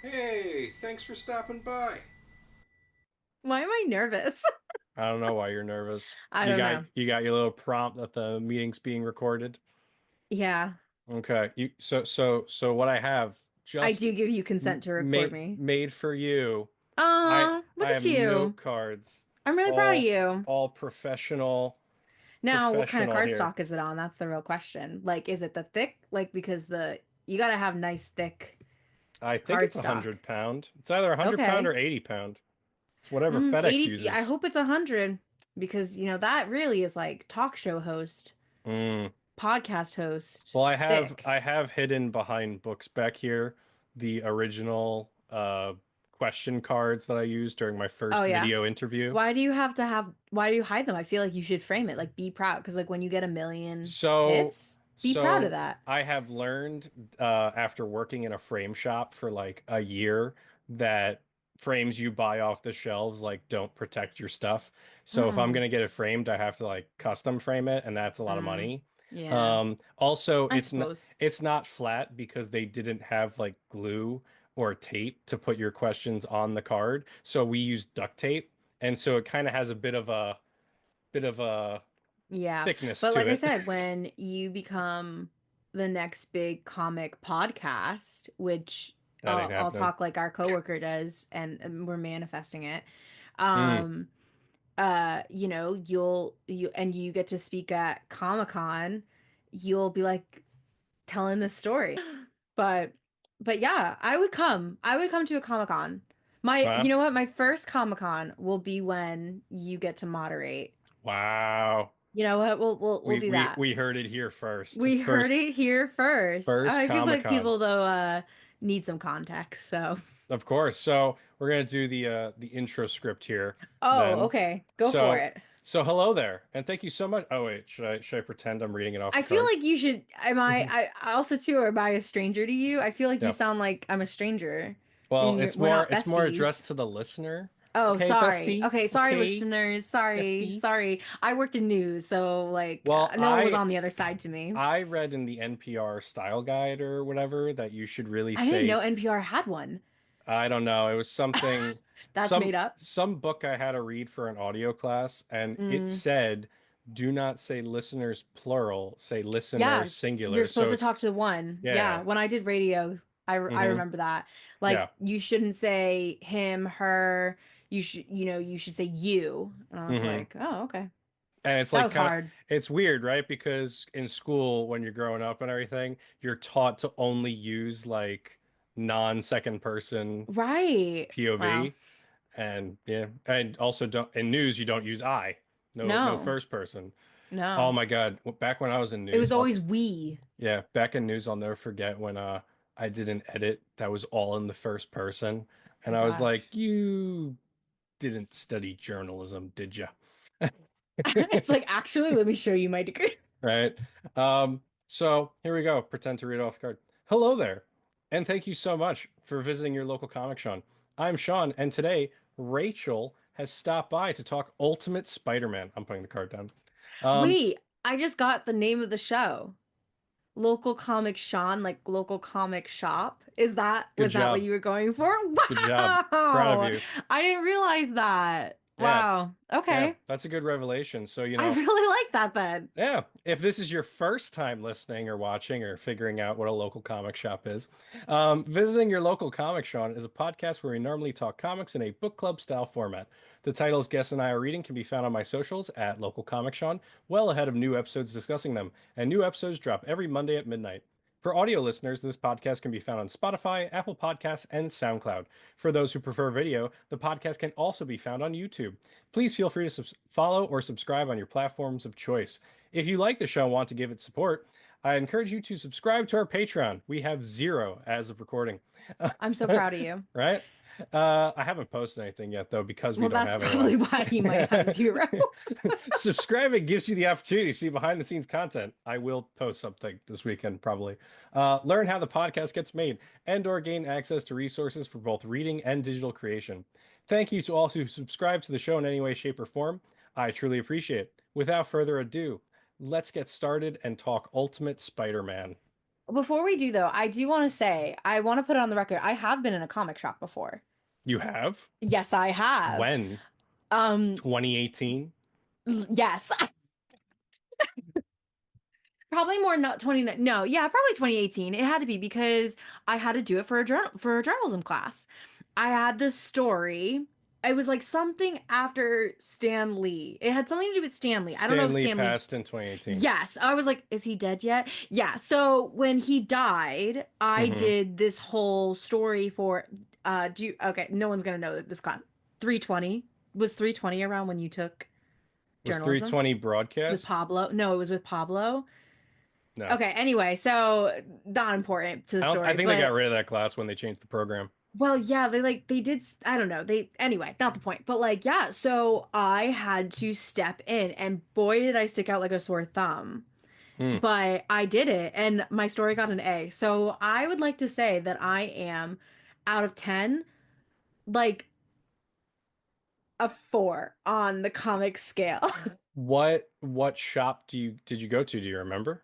Hey, thanks for stopping by. Why am I nervous? I don't know why you're nervous. I You don't got know. you got your little prompt that the meeting's being recorded. Yeah, Okay. So what I have I just do give you consent to record me. made for you. I Look I at have note you. cards, I'm really proud of all you. all Now, what kind of professional here. cardstock is it on? That's the real question. Like, is it the thick? Like, because the you gotta have nice thick I think it's a cardstock. 100 pound. It's either a 100 pound or Okay. 80 pound. It's whatever FedEx 80. I uses. hope it's 100 because that really is like talk show host, Mm. podcast host, Well, thick. I have hidden behind books back here the original question cards that I used during my Oh first yeah. video interview. Why do you hide them? I feel like you should frame it. Like be proud because like when you get a million So hits, be proud of so that. I have learned after working in a frame shop for like a year that frames you buy off the shelves like don't protect your stuff. So if I'm Mm, gonna get it framed, I have to like custom frame it, and that's a lot of mm, money. yeah, Also, I suppose. it's not flat because they didn't have like glue or tape to put your questions on the card. So we used duct tape, and so it kind of has a bit of a Yeah. thickness But to like I it. said, when you become the next big comic podcast, which That ain't I'll happening. talk like our coworker does, and we're manifesting it. Mm. Um, you get to speak at Comic-Con, you'll be like telling this story. But but yeah, I would come. I would come to a Comic-Con. You Huh? know what? My first Comic-Con will be when you get to moderate. Wow. You know what? We'll We do we that. we heard it here first. We heard it here first. First I feel like Comic-Con. people though need some context. So, Of course. So we're gonna do the intro script here oh, then. okay, go for So it. so hello there, and thank you so much. Oh wait, should I pretend I'm reading it off I the feel card? like you should. Am I? I also too, or am I a stranger to you? I feel like you Yeah. sound like I'm a stranger, Well, and we're not it's more addressed besties. to the listener. Oh, Okay, sorry. bestie. Okay, sorry, Okay, listeners. Sorry, bestie. sorry. I worked in news, so like Well, no one was on the other side to me. I read in the NPR style guide or whatever that you should really I didn't know say NPR had one. I don't know. It was something, That's made up. some book I had to read for an audio class, and it Mm. said, "Do not say listeners plural, say listeners Yeah, you're singular." So supposed to it's talk to one. Yeah, yeah, when I did radio, I mm-hmm, remember that. Like yeah, you shouldn't say him, her. You should say you. And I was mm-hmm. like, oh, okay. And it's That like was kind of hard. it's weird, right? Because in school, when you're growing up and everything, you're taught to only use like non-second person Right. Wow. POV, and yeah, and also don't in news you don't use I, no No. first person. Oh No. my God. Back when I was in It was news, always we. yeah, back in news, I'll never forget when I did an edit that was all in the first person. Oh And I was like, gosh. you didn't study journalism, did you? It's like actually, let me show you my degree. Right? So here we go. Pretend to read off the card. Hello there, and thank you so much for visiting your local Comic Con. I'm Sean, and today Rachel has stopped by to talk Ultimate Spider-Man. I'm putting the card down. Um, Wait, I just got the name of the show. Local Comic Sean, like local comic shop. good Was that what job. you were going for? Good job. Proud of Wow. you. I didn't realize that. Yeah. Wow. Yeah, Okay. that's a good revelation. So, I really like that then. yeah, if this is your first time listening or watching or figuring out what a local comic shop is, visiting your local comic shop is a podcast where we normally talk comics in a book club style format. The titles guests and I are reading can be found on my socials at local comic Sean, well ahead of new episodes discussing them, and new episodes drop every Monday at midnight. For audio listeners, this podcast can be found on Spotify, Apple Podcasts, and SoundCloud. For those who prefer video, the podcast can also be found on YouTube. Please feel free to follow or subscribe on your platforms of choice. If you like the show and want to give it support, I encourage you to subscribe to our Patreon. We have zero as of recording. I'm so proud of you. Right? I haven't posted anything yet, though, because we Well, don't that's have anyone. probably why he might have zero. Subscribing gives you the opportunity to see behind the scenes content. I will post something this weekend, probably. Learn how the podcast gets made and or gain access to resources for both reading and digital creation. Thank you to all who subscribe to the show in any way, shape, or form. I truly appreciate it. Without further ado, let's get started and talk Ultimate Spider-Man. Before we do though, I do want to say, I want to put it on the record. I have been in a comic shop before. You have? Yes, I have. When? Um, 2018? yes. Probably more not 29. No, yeah, probably 2018. It had to be because I had to do it for a journalism class. I had this story. It was like something after Stan Lee. It had something to do with Stan Lee. I don't know if Stanley Stan Lee. passed in 2018. Yes, I was like, is he dead yet? Yeah. So when he died, I Mm-hmm. did this whole story for do you okay, no one's gonna know that this class. 320. Was 320 around when you took Was journalism? 320 With broadcast? Pablo? No, it was with Pablo. No. Okay, anyway, so not important to the I story, think they got but rid of that class when they changed the program. well, yeah, they did I don't know. They anyway, not the point. But like yeah, so I had to step in and boy did I stick out like a sore thumb. Hmm. But I did it and my story got an A. So I would like to say that I am out of 10 like a 4 on the comic scale. What shop did you go to? Do you remember?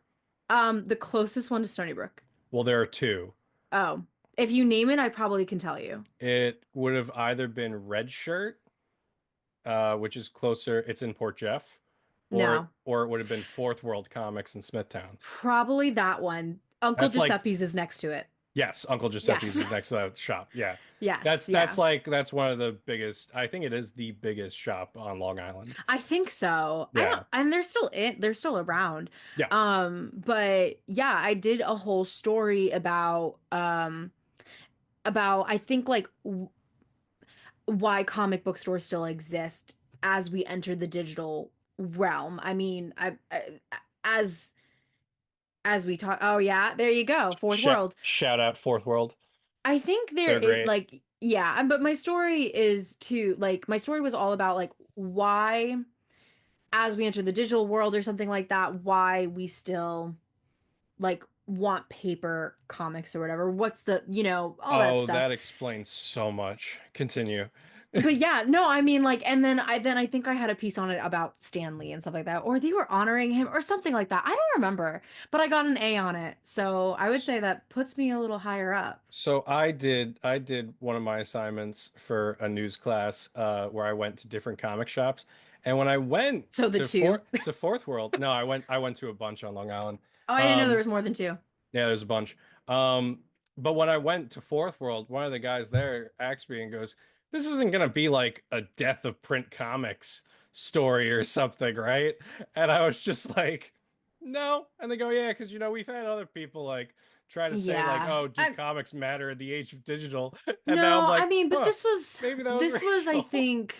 The closest one to Stony Brook. Well, there are two. Oh, if you name it, I probably can tell you. It would have either been Red Shirt, which is closer, it's in Port Jeff, No. or it would have been Fourth World Comics in Smithtown. Probably that one. Uncle That's like Giuseppe's is next to it. yes, Uncle Giuseppe's Yes. is next to that shop. Yeah. Yes, That's yeah. like that's one of the biggest, I think it is the biggest shop on Long Island. I think so. I don't Yeah. and they're still around. Yeah. But yeah, I did a whole story about I think like w why comic book stores still exist as we enter the digital realm. I mean, as as we talk, oh yeah, there you go, fourth world. Shout out Fourth World. I think there They're is great. like yeah, but my story is too like my story was all about like why as we enter the digital world or something like that, why we still like want paper comics or whatever. What's the, all that Oh, stuff. that explains so much. Continue. But yeah, no, I mean like and then I think I had a piece on it about Stanley and stuff like that or they were honoring him or something like that. I don't remember, but I got an A on it. So I would say that puts me a little higher up. So I did one of my assignments for a news class where I went to different comic shops. And when I went So the to two. Fourth World, no, I went to a bunch on Long Island. Oh, I didn't know there Um was more than two. yeah, there's a bunch. But when I went to Fourth World, one of the guys there asked me and goes, "This isn't gonna be like a death of print comics story or something, right?" And I was just like, "No." And they go, "Yeah, because we've had other people like try to say like, Yeah. oh, do comics matter in the age of digital?" And now I'm No, I like, mean, but "Huh, maybe that was I Rachel." think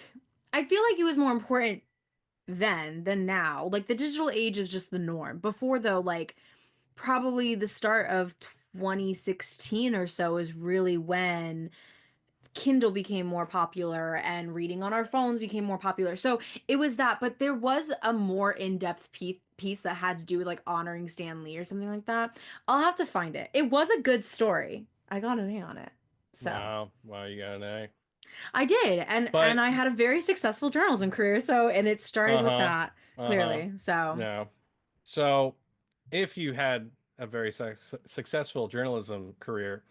I feel like it was more important then than now. Like the digital age is just the norm. Before though, like probably the start of 2016 or so is really when Kindle became more popular and reading on our phones became more popular. So it was that, but there was a more in-depth piece that had to do with like honoring Stan Lee or something like that. I'll have to find it. It was a good story. I got an A on it. So Wow, wow, you got an A. I did, and But I had a very successful journalism career. So and it started with uh-huh, that uh-huh. clearly. So No. So, if you had a very successful journalism career,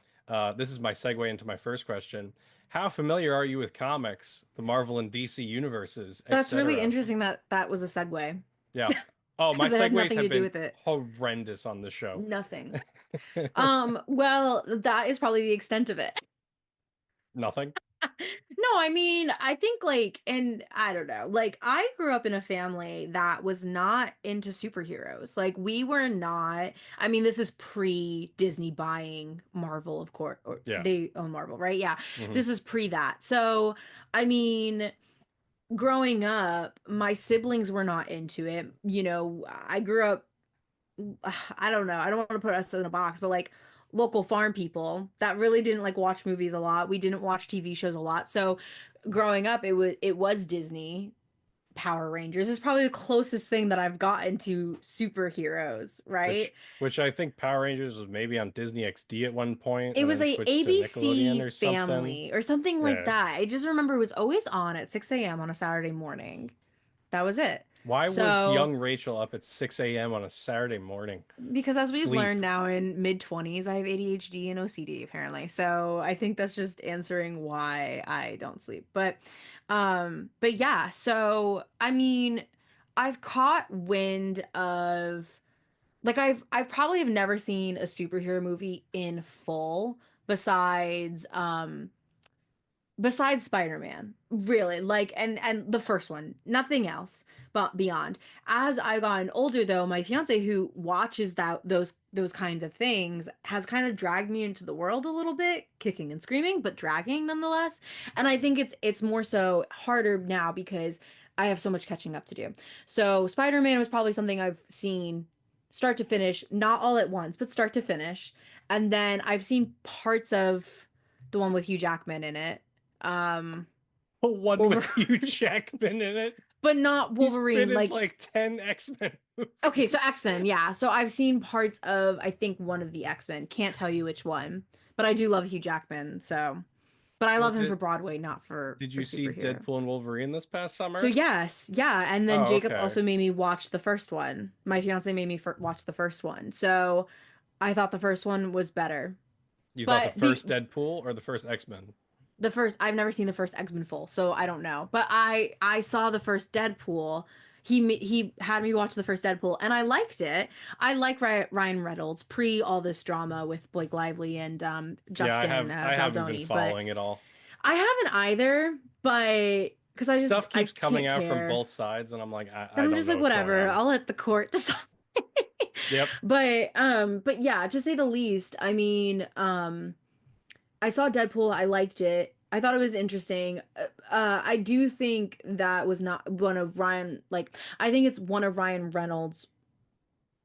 this is my segue into my first question. How familiar are you with comics, the Marvel and DC universes, that's really etc.? interesting that that was a segue Yeah. Oh, my because it had segues nothing have to do been with it. horrendous on the show. Nothing. Well, that is probably the extent of it. Nothing. No, I mean, I think like, and I don't know, like I grew up in a family that was not into superheroes. Like we were not, I mean, this is pre Disney buying Marvel, of course, or Yeah. they own Marvel, right? Yeah. Hmm. This is pre that. So, I mean, growing up, my siblings were not into it. I grew up I don't know. I don't want to put us in a box, but like local farm people that really didn't like watch movies a lot. We didn't watch TV shows a lot. So growing up, it was Disney. Power Rangers is probably the closest thing that I've gotten to superheroes, right? Which I think Power Rangers was maybe on Disney XD at one point It and was then a switched to ABC Nickelodeon or something. Family or something like Yeah. that. I just remember it was always on at 6 a.m. on a Saturday morning. That was it. Why was So young Rachel up at 6 a.m. on a Saturday morning? because as we've Sleep. learned now in mid 20s, I have ADHD and OCD apparently. So I think that's just answering why I don't sleep. But yeah, so I mean, I've caught wind of like I've probably have never seen a superhero movie in full besides Spider-Man, really, like and the first one, nothing else but beyond. As I've gotten older though, my fiance who watches those kinds of things has kind of dragged me into the world a little bit, kicking and screaming, but dragging nonetheless. And I think it's more so harder now because I have so much catching up to do. So Spider-Man was probably something I've seen start to finish, not all at once, but start to finish. And then I've seen parts of the one with Hugh Jackman in it, um, One with Hugh Wolverine, Jackman in it. but not He's been Wolverine. in Like, like 10 X-Men okay, so movies. X-Men, yeah. So I've seen parts of, I think, one of the X-Men. Can't tell you which one, but I do love Hugh Jackman. So, but I love Was him for it, Broadway, not did for you see superhero. Deadpool and Wolverine this past So summer? yes, yeah. And then Oh, Jacob okay. also made me watch the first one. My fiance made me watch the first one. So I thought the first one was better. You thought the But first Deadpool or the first X-Men? the first I've never seen the first X-Men full, so I don't know. But I saw the first Deadpool. He had me watch the first Deadpool and I liked it. I like Ryan Reynolds pre all this drama with Blake Lively and Yeah, Justin I haven't been Baldoni, but following it all. I haven't either, but because Stuff I keeps coming can't out from care. both sides, and I'm like, And I I'm don't just know like what's going whatever. on. I'll let the court decide. Yep. But yeah, to say the least, I mean, I saw Deadpool. I liked it. I thought it was interesting. I do think that was not one of Ryan, like, I think it's one of Ryan Reynolds'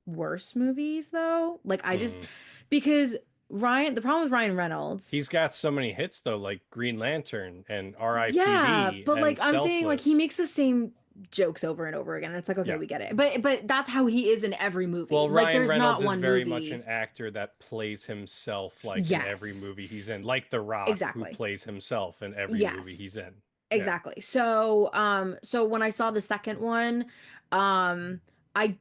worst movies, though. Like, Hmm. because the problem with Ryan Reynolds, He's got so many hits though, like Green Lantern and yeah, R.I.P.D. but like, and I'm saying, like, he Selfless. makes the same jokes over and over again. And it's like, okay, Yeah. we get it. But that's how he is in every movie. Well, Like, Ryan there's Reynolds not is one very much an movie. actor that plays himself like in every Yes, movie he's in, like The Rock, who exactly. plays himself in every movie Yes. he's in. Yeah. Exactly. So when I saw the second one, I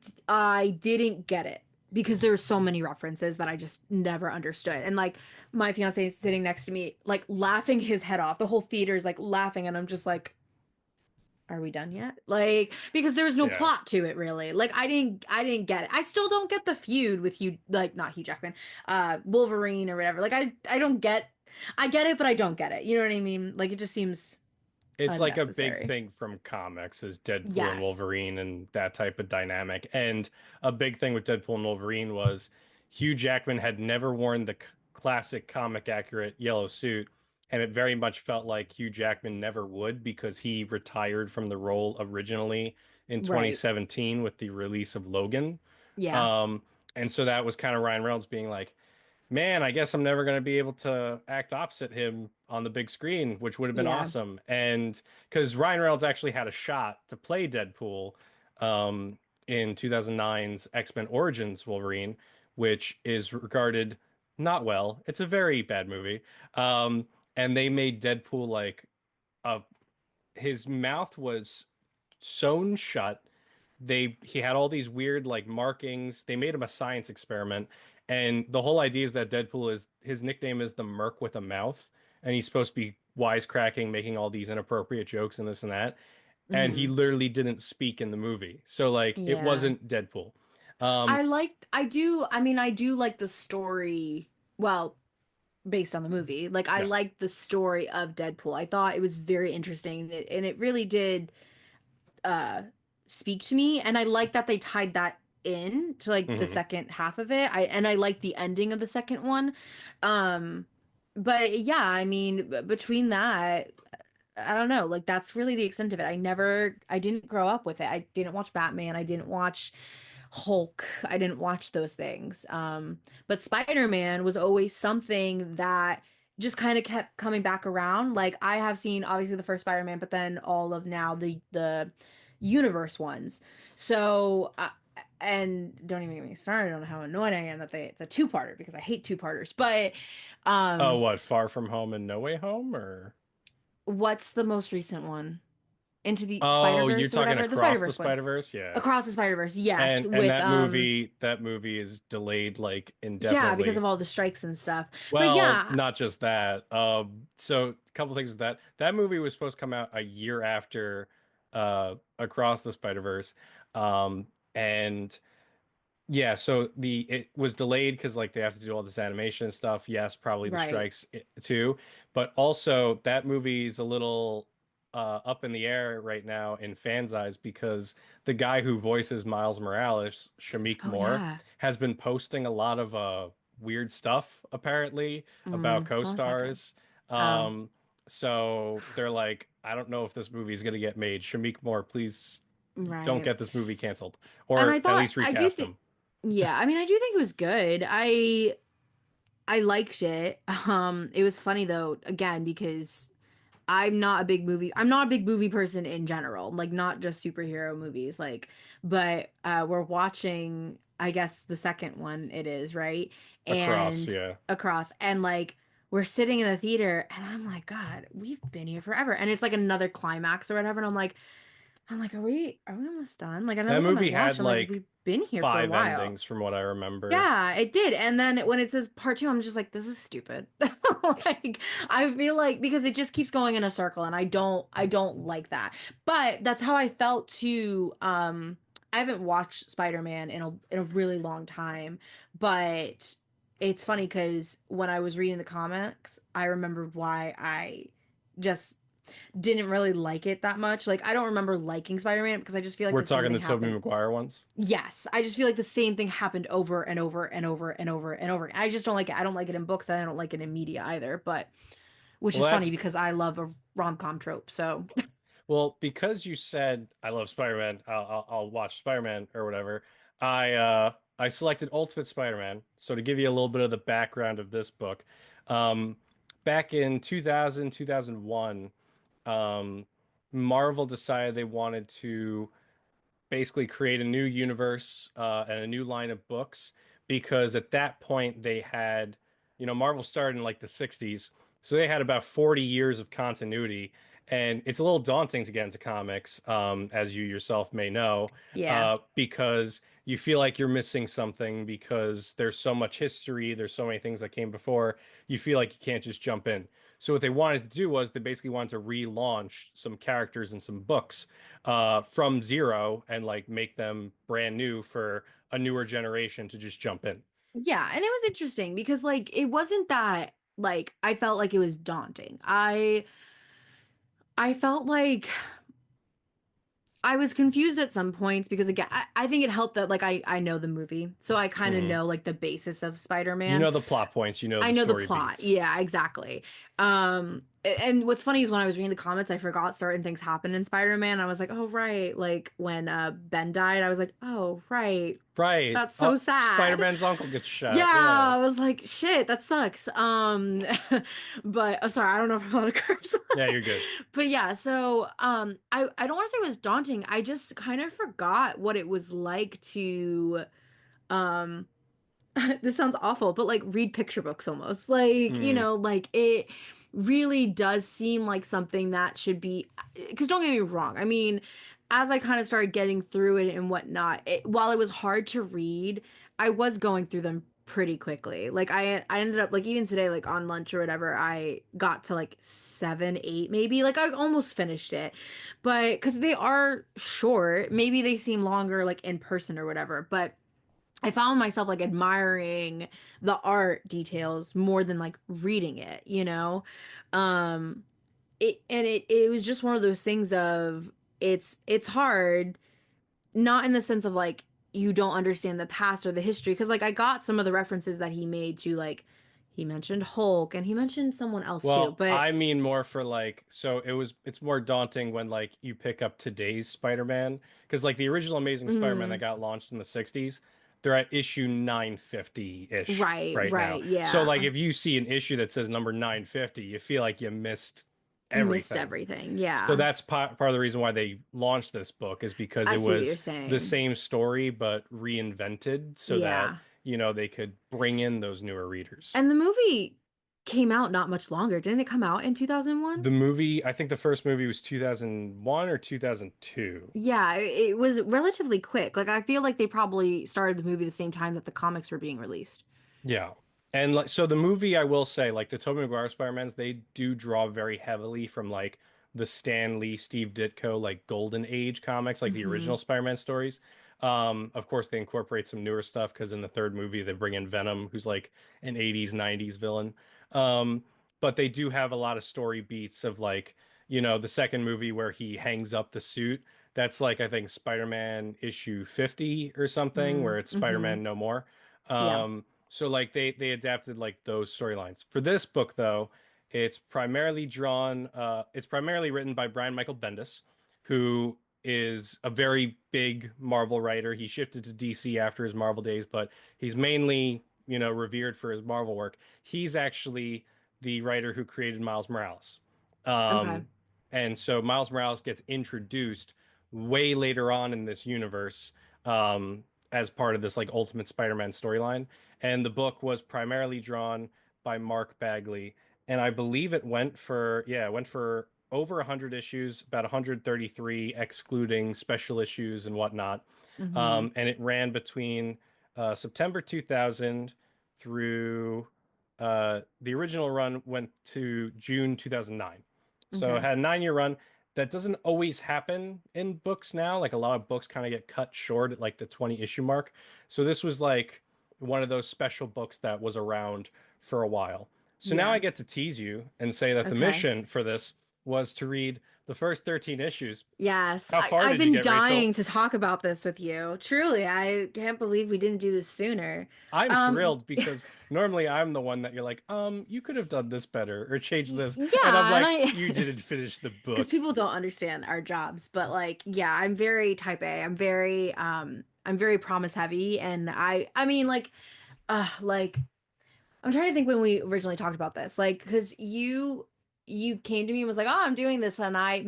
didn't get it because there were so many references that I just never understood. And like my fiance is sitting next to me, like laughing his head off. The whole theater is like laughing, and I'm just like, are we done yet? Like, because there was no Yeah. plot to it really. Like I didn't get it. I still don't get the feud with Hugh, like not Hugh Jackman, Wolverine or whatever. Like I don't get I get it, but I don't get it. You know what I mean? Like it just seems It's like a big unnecessary. thing from comics is Deadpool and Yes. Wolverine and that type of dynamic. And a big thing with Deadpool and Wolverine was Hugh Jackman had never worn the classic comic accurate yellow suit. And it very much felt like Hugh Jackman never would because he retired from the role originally in Right. 2017 with the release of Logan. Yeah. Um, and so that was kind of Ryan Reynolds being like, man, I guess I'm never going to be able to act opposite him on the big screen, which would have been Yeah. awesome. And because Ryan Reynolds actually had a shot to play Deadpool in 2009's X-Men Origins Wolverine, which is regarded not well. It's a very bad movie. And they made Deadpool like a his mouth was sewn shut. He had all these weird like markings. They made him a science experiment, and the whole idea is that Deadpool is his nickname is the Merc with a mouth, and he's supposed to be wisecracking, making all these inappropriate jokes and this and that. And he Hmm. literally didn't speak in the movie, so like it Yeah. wasn't Deadpool. Um, I do like the story, well, based on the movie. Like I yeah. liked the story of Deadpool. I thought it was very interesting and it really did uh speak to me. And I like that they tied that in to like the Hmm. second half of it. I like the ending of the second one. Um, but yeah, I mean, between that, I don't know. Like that's really the extent of it. I didn't grow up with it. I didn't watch Batman. I didn't watch Hulk. I didn't watch those things. But Spider-Man was always something that just kind of kept coming back around. Like I have seen obviously the first Spider-Man, but then all of now the universe ones. So and don't even get me started on how annoyed I am that it's a two-parter because I hate two-parters. But Oh, um what? Far From Home and No Way Home, or what's the most recent one? Into the Oh, you're Spider-Verse or talking whatever, the Across the Spider-Verse one. Spider-Verse? Yeah. Across the Spider-Verse, yes, And with that movie is delayed like yeah, because indefinitely. of all the strikes and stuff. But Well, yeah, not just that. So a couple things with that. That movie was supposed to come out a year after Across the Spider-Verse. And yeah, so the it was delayed because like they have to do all this animation and stuff. Yes, probably the right. strikes too, but also that movie's a little up in the air right now in fans' eyes because the guy who voices Miles Morales, Shameik Oh Moore, yeah. has been posting a lot of weird stuff apparently about Well, that's not good. co-stars. Oh, Um, so they're like, I don't know if this movie is gonna get made. Shameik Moore, please don't right. get this movie canceled, And I or at thought least I do recast think him. yeah, I mean I do think it was good. I liked it. It was funny though, again, because I'm not a big movie person in general, like not just superhero movies, like, but we're watching, I guess the second one it is, right? Across, And yeah. across, and like we're sitting in the theater and I'm like, God, we've been here forever. And it's like another climax or whatever. And I'm like, are we almost done? Like, and I That look at my movie watch, had I'm like, like we've been here for a five while. endings from what I remember. Yeah, it did. And then when it says part two, I'm just like, this is stupid. Like, I feel like because it just keeps going in a circle and I don't like that. But that's how I felt too. I haven't watched Spider-Man in a really long time, but it's funny because when I was reading the comics, I remembered why I just didn't really like it that much. Like, I don't remember liking Spider-Man because I just feel like We're the same talking thing the Tobey happened. Maguire ones. Yes, I just feel like the same thing happened over and over and over and over and over. I just don't like it. I don't like it in books. And I don't like it in media either. But which Well, is funny that's because I love a rom-com trope. So well because you said I love Spider-Man. I'll watch Spider-Man or whatever. I selected Ultimate Spider-Man. So to give you a little bit of the background of this book, um, back in 2000 2001, Marvel decided they wanted to basically create a new universe and a new line of books because at that point they had, Marvel started in like the 60s, so they had about 40 years of continuity. And it's a little daunting to get into comics, as you yourself may know, yeah. because you feel like you're missing something because there's so much history, there's so many things that came before, you feel like you can't just jump in. So what they wanted to do was they basically wanted to relaunch some characters and some books from zero and like make them brand new for a newer generation to just jump in. Yeah, and it was interesting because like it wasn't that like I felt like it was daunting. I felt like I was confused at some points because again, I think it helped that like I know the movie. So I kind of Hmm. know like the basis of You Spider-Man. know the plot points, you know I the know the story plot. beats. Yeah, exactly. And what's funny is when I was reading the comments, I forgot certain things happened in Spider-Man. I was like, oh right, like when Ben died, I was like, oh right, Right. that's so sad. Spider-Man's uncle gets Yeah, shot. Yeah. I was like, shit, that sucks. But sorry, I don't know if I'm allowed to curse. Yeah, you're good. But yeah, so I don't want to say it was daunting. I just kind of forgot what it was like to um this sounds awful, but like read picture books almost. Like, Hmm. like it really does seem like something that should be, because don't get me wrong. I mean, as I kind of started getting through it and whatnot, while it was hard to read, I was going through them pretty quickly. Like I ended up like even today, like on lunch or whatever, I got to like 7, 8 maybe. Like I almost finished it. But because they are short, maybe they seem longer like in person or whatever. But I found myself like admiring the art details more than like reading it, you know? Um it was just one of those things of it's hard, not in the sense of like you don't understand the past or the history, because like I got some of the references that he made to like he mentioned Hulk and he mentioned someone else too, Well, but I mean more for like, so it's more daunting when like you pick up today's Spider-Man because like the original Amazing Spider-Man that mm, got launched in the 60s, they're at issue 950-ish right, right now. right, So yeah. like if you see an issue that says number 950, you feel like you missed Missed everything. everything. So Yeah. that's part of the reason why they launched this book is because I it see what you're was the saying. same story but reinvented so that, Yeah. they could bring in those newer readers. And the movie came out not much longer. Didn't it come out in 2001? The movie, I think the first movie was 2001 or 2002. Yeah, it was relatively quick. Like I feel like they probably started the movie the same time that the comics were being released. Yeah. And like so the movie I will say like the Tobey Maguire Spider-Mans they do draw very heavily from like the Stan Lee, Steve Ditko like golden age comics like the Hmm. original Spider-Man stories. Of course they incorporate some newer stuff because in the third movie they bring in Venom who's like an 80s 90s villain. Um but they do have a lot of story beats of like the second movie where he hangs up the suit. That's like I think Spider-Man issue 50 or something where it's Mm-hmm. Spider-Man no more. Yeah. So like they adapted like those storylines. For this book though, it's primarily written by Brian Michael Bendis, who is a very big Marvel writer. He shifted to DC after his Marvel days, but he's mainly, revered for his Marvel work. He's actually the writer who created Miles Morales. Okay. Um, and so Miles Morales gets introduced way later on in this universe, as part of this like Ultimate Spider-Man storyline. And the book was primarily drawn by Mark Bagley, and I believe it went for over 100 issues, about 133 excluding special issues and whatnot. Hmm. And it ran between September 2000 through the original run went to June 2009. So it Okay. had a 9-year run. That doesn't always happen in books now. Like a lot of books kind of get cut short at like the 20 issue mark. So this was like one of those special books that was around for a while. So now Yeah. I get to tease you and say that the Okay. mission for this was to read the first 13 issues. Yes, How far I've did you been get, Rachel? dying to talk about this with you. Truly, I can't believe we didn't do this sooner. I'm Um, thrilled because normally I'm the one that you're like, you could have done this better or changed this. And I'm yeah, and like, I, you didn't finish the because book. people don't understand our jobs, but like, yeah, I'm very type A. I'm very promise heavy, and I mean, like I'm trying to think when we originally talked about this, like, because you came to me and was like, "Oh, I'm doing this," and I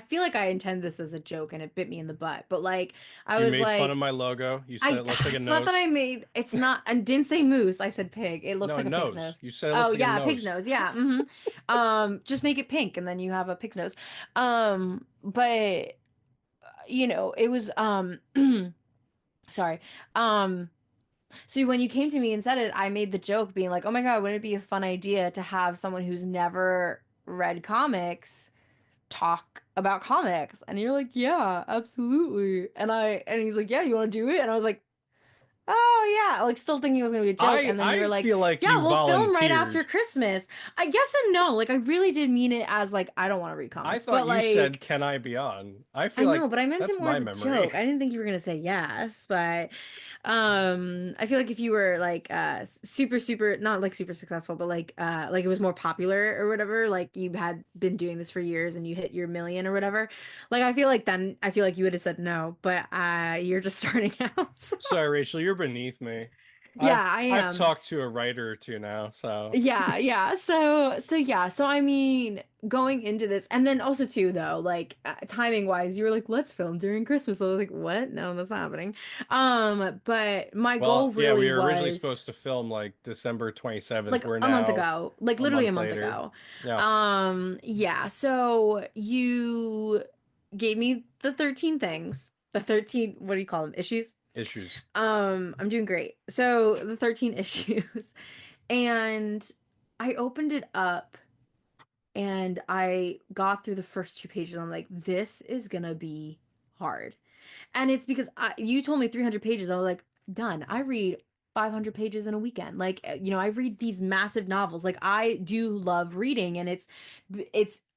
feel like I intend this as a joke, and it bit me in the butt. But like, I You was made fun of like, my logo. You said I it looks like a it's not that I nose. made it's not I didn't say moose. I said pig. It looks No, a like a pig's nose. nose. You said it Oh looks like a yeah, a pig's nose. nose. Yeah. Just make it pink, and then you have a pig's nose. But it was sorry. Um. So when you came to me and said it, I made the joke being like, "Oh my God, wouldn't it be a fun idea to have someone who's never read comics talk about comics?" And you're like, "Yeah, absolutely." And he's like, "Yeah, you want to do it?" And I was like, "Oh yeah," like still thinking it was gonna be a joke. I And then you were I like, feel like "Yeah, you we'll film right after volunteered. Christmas." I guess and no, like I really did mean it as like I don't want to read I comics, thought but you said, like "Can I be on?" I I feel know, like but I meant it that's more my as a memory. joke. I didn't think you were gonna say yes, but I feel like if you were like super super not like super successful, but like it was more popular or whatever, like you had been doing this for years and you hit your million or whatever. Like I feel like you would have said no, but you're just starting out. So, Sorry, Rachel, you're beneath me. yeah, I've I I've am. talked to a writer or two now, so Yeah, yeah. So yeah. So I mean, going into this, and then also too, though, like timing wise, you were like, "Let's film during Christmas." So I was like, "What? No, that's not happening." But my well, goal yeah, really we were originally was supposed to film like December 27th. like We're a month now ago, like a literally a month month later. ago. Yeah, Yeah. So you gave me the 13 things, the 13. What do you call them? Issues. issues. I'm doing great. So the 13 issues, and I opened it up and I got through the first two pages. I'm like, this is gonna be hard. And it's because you told me 300 pages. I was like, done. I read 500 pages in a weekend. Like, I read these massive novels. Like, I do love reading, and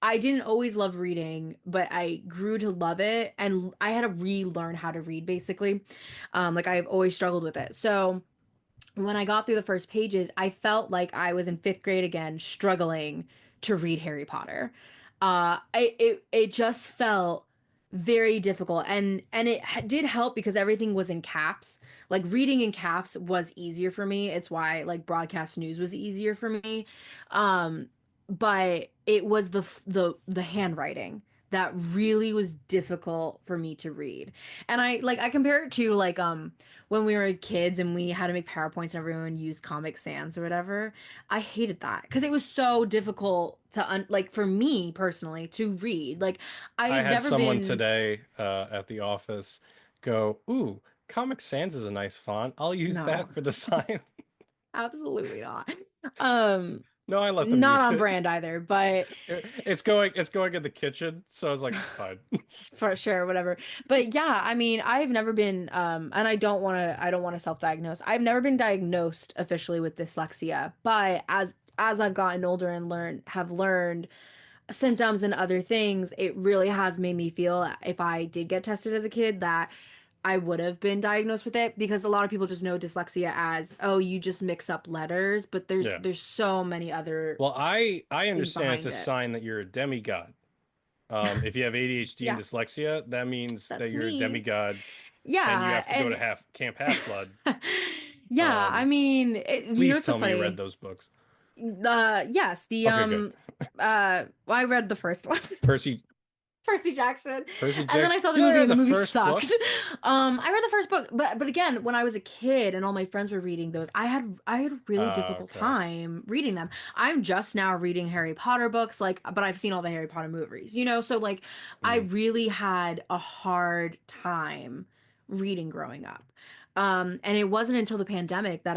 I didn't always love reading, but I grew to love it, and I had to relearn how to read, basically. Like, I've always struggled with it. So, when I got through the first pages, I felt like I was in fifth grade again, struggling to read Harry Potter. It just felt very difficult, and it did help because everything was in caps. Like reading in caps was easier for me. It's why like broadcast news was easier for me. But it was the handwriting that really was difficult for me to read. And I compare it to like when we were kids and we had to make PowerPoints and everyone used Comic Sans or whatever. I hated that because it was so difficult to like for me personally to read. Like I I had had never someone been today at the office go, "Ooh, Comic Sans is a nice font. I'll use no, that for the sign." absolutely not. Um No, I let them Not use on it. brand either, but It's going in the kitchen, so I was like, fine. for sure, whatever. But yeah, I mean, I've never been, and I don't want to self-diagnose. I've never been diagnosed officially with dyslexia, but as I've gotten older and have learned symptoms and other things, it really has made me feel if I did get tested as a kid that I would have been diagnosed with it because a lot of people just know dyslexia as, oh, you just mix up letters, but Yeah. there's so many other Well, I things understand it's a behind it. sign that you're a demigod. If you have ADHD and Yeah, dyslexia, that means that that's you're a me. demigod and you Yeah, have to go to and half Camp Half-Blood. yeah, I Um, mean, you know please what's so tell me you read funny? those books. Yes, the Okay, good. well, I read the first one. Percy Percy Jackson. Percy And then Jackson. I saw the You only movie read and the the movie first sucked. book? I read the first book, but again, when I was a kid and all my friends were reading those, I had a really difficult Okay. time reading them. I'm just now reading Harry Potter books, like, but I've seen all the Harry Potter movies, so like I Mm. really had a hard time reading growing up. And it wasn't until the pandemic that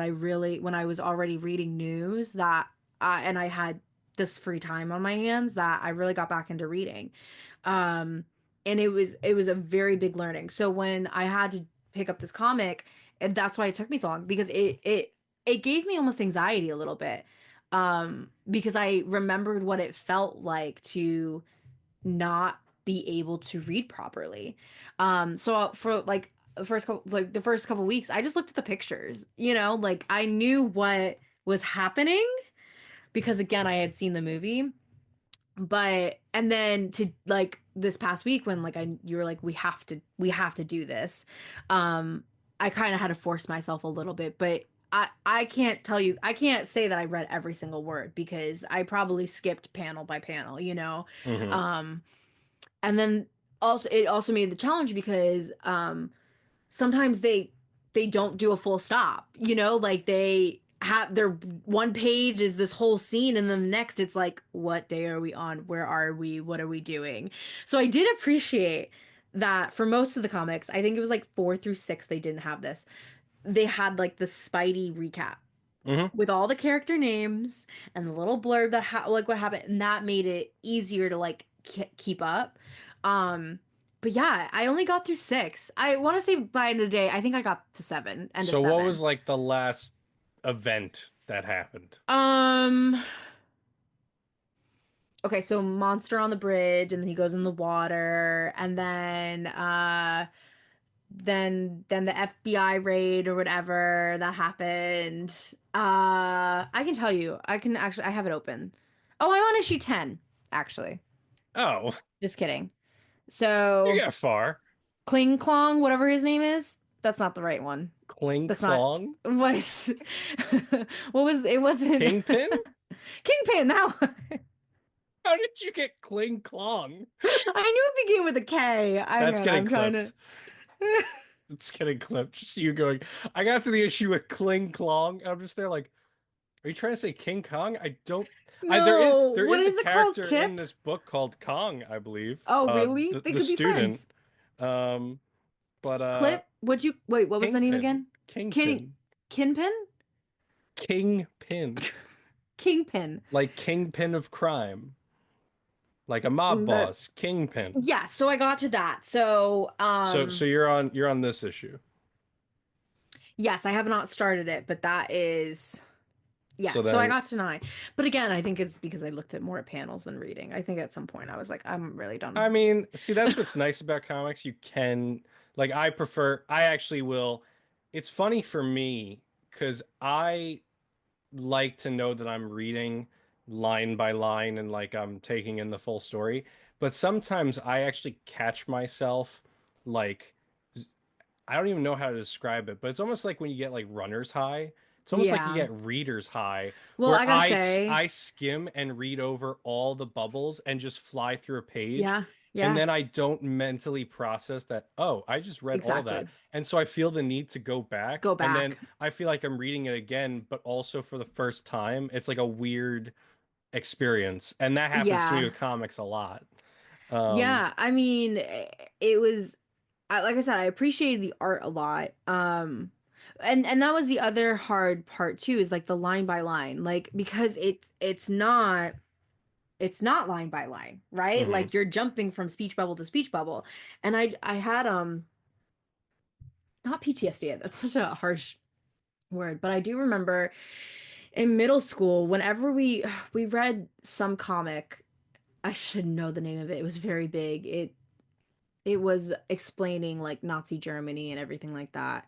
when I was already reading news and I had this free time on my hands that I really got back into reading. Um, and it was a very big learning. So when I had to pick up this comic, and that's why it took me so long because it gave me almost anxiety a little bit. Because I remembered what it felt like to not be able to read properly. So for like the first couple weeks, I just looked at the pictures, like I knew what was happening because again, I had seen the movie. But and then to like this past week when like you were like we have to do this. um I kind of had to force myself a little bit, but I can't tell you, I can't say that I read every single word because I probably skipped panel by panel. Hmm. um and then also it also made the challenge because sometimes they don't do a full stop, like they have their one page is this whole scene and then the next it's like what day are we on, where are we, what are we doing. So I did appreciate that for most of the comics. I think it was like 4 through 6 they didn't have this. They had like the Spidey recap Hmm. with all the character names and the little blurb that like what happened, and that made it easier to like keep up. um but yeah, I only got through 6. I want to say by the end of the day I think I got to 7, end of So what was 7. like the last event that happened? um okay, so monster on the bridge and then he goes in the water and then the FBI raid or whatever that happened. I can tell you. I have it open. Oh, I'm on issue 10, actually. Oh, Just kidding. you So, got far. Kling Klong, whatever his name is, that's not the right one. Kling That's not Klong? what is what was it wasn't Kingpin? Kingpin now. How did you get Kling Klong? I knew it began with a K. Hang That's on, getting I'm trying to clipped. It's getting clipped. Just you going, I got to the issue with Kling Klong, and I'm just there like, are you trying to say King Kong? I don't. There is No, there what is a is it called? character in Kip? this book called Kong, I believe. Oh, really? They The could be student. friends. Um, but Clip? What'd you wait, what was the name Kingpin. again? King Kingpin. Kinpin? Kingpin. Kingpin. Like kingpin of crime. Like a mob The boss. Kingpin. Yeah, so I got to that. So, So you're on this issue. yes, I have not started it, but that is So yes. So I then got to 9. But again, I think it's because I looked at more at panels than reading. I think at some point I was like, I'm really I done. mean, see, that's what's nice about comics. Like, I actually will. It's funny for me because I like to know that I'm reading line by line and like I'm taking in the full story. But sometimes I actually catch myself like, I don't even know how to describe it, but it's almost like when you get like runner's high. It's almost like you Yeah. get reader's high, Well, where I gotta say, I skim and read over all the bubbles and just fly through a page. yeah. And Yeah, then I don't mentally process that, oh, I just read all that. exactly. And so I feel the need to go back. Go And then back. I feel like I'm reading it again, but also for the first time. It's like a weird experience. And that happens to me Yeah. with comics a lot. Um, Yeah, I mean, it was like I said, I appreciated the art a lot. And that was the other hard part too, is like the line by line. Like because it's not line by line, right? mhm. Like you're jumping from speech bubble to speech bubble. And I had not PTSD, that's such a harsh word, but I do remember in middle school, whenever we read some comic, I should know the name of it. It was very big. It was explaining like Nazi Germany and everything like that.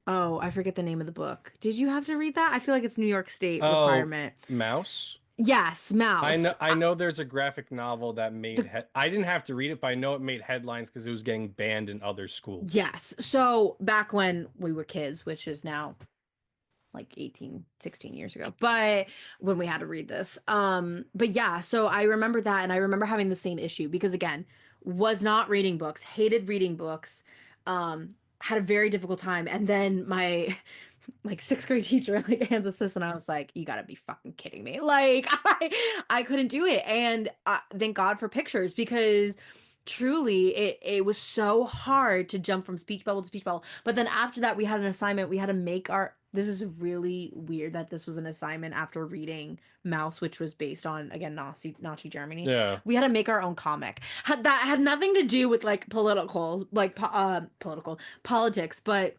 Oh, I forget the name of the book. Did you have to read that? I feel like it's New York State Oh, requirement. Mouse. Yes, Mouse. I know there's a graphic novel that made The I didn't have to read it, but I know it made headlines because it was getting banned in other schools. yes. So back when we were kids, which is now like 18, 16 years ago, but when we had to read this. But yeah, so I remember that and I remember having the same issue because again, was not reading books, hated reading books, had a very difficult time. And then my like sixth grade teacher like hands us this and I was like, you gotta be fucking kidding me. Like I couldn't do it. And thank God for pictures because truly it was so hard to jump from speech bubble to speech bubble. But then after that we had an assignment. We had to make our this is really weird that this was an assignment after reading Mouse, which was based on again Nazi Germany. Yeah. We had to make our own comic. That had nothing to do with like political politics, but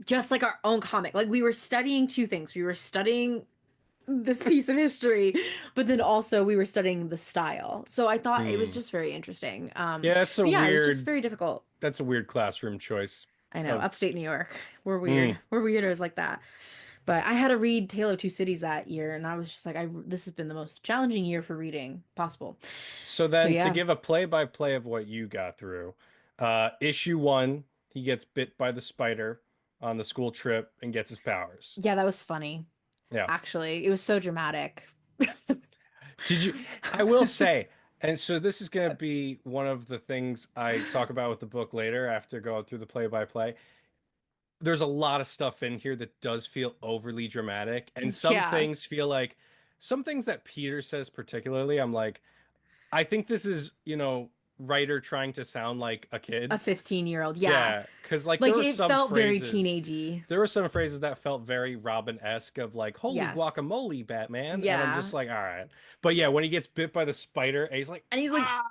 just like our own comic. Like we were studying two things. We were studying this piece of history, but then also we were studying the style. So I thought it was Hmm. just very interesting. Yeah, But yeah, it was just very difficult. that's a weird classroom choice I know, of upstate New York. We're hmm. weird. We're weirdos like that. But I had to read Tale of Two Cities that year, and I was just like, this has been the most challenging year for reading possible. So So then to yeah, give a play-by-play of what you got through, issue one, he gets bit by the spider on the school trip and gets his powers. yeah, that was funny. Yeah. Actually, it was so dramatic. Did you I will say, and so this is going to be one of the things I talk about with the book later after going through the play-by-play. There's a lot of stuff in here that does feel overly dramatic, and Yeah, some things that Peter says particularly, I'm like, I think this is, writer trying to sound like a a kid. 15-year-old. Yeah, Yeah, because like like it felt very teenagey. there were some phrases that felt very Robin-esque of like, holy Yes. guacamole, Batman. And I'm just Yeah. like, all right. But yeah, when he gets bit by the spider, and he's like, And he's like, ah,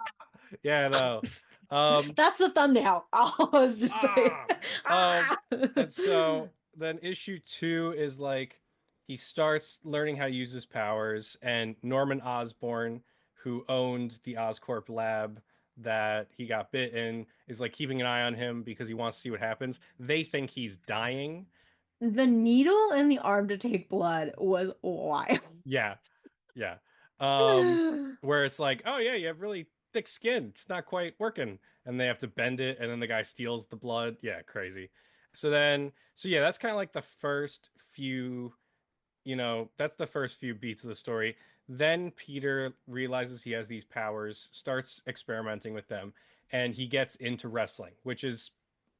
yeah, no. Um, that's the thumbnail. I was just saying, ah. Um, ah. and so then issue two is like he starts learning how to use his powers, and Norman Osborn, who owned the Oscorp lab that he got bit in, is like keeping an eye on him because he wants to see what happens. They think he's dying. The needle in the arm to take blood was wild. Yeah, yeah. Um, where it's like, oh yeah, you have really thick skin. It's not quite working, and they have to bend it, and then the guy steals the blood. Yeah, crazy. So yeah, that's kind of like the first few, that's the first few beats of the story. Then Peter realizes he has these powers, starts experimenting with them, and he gets into wrestling, which is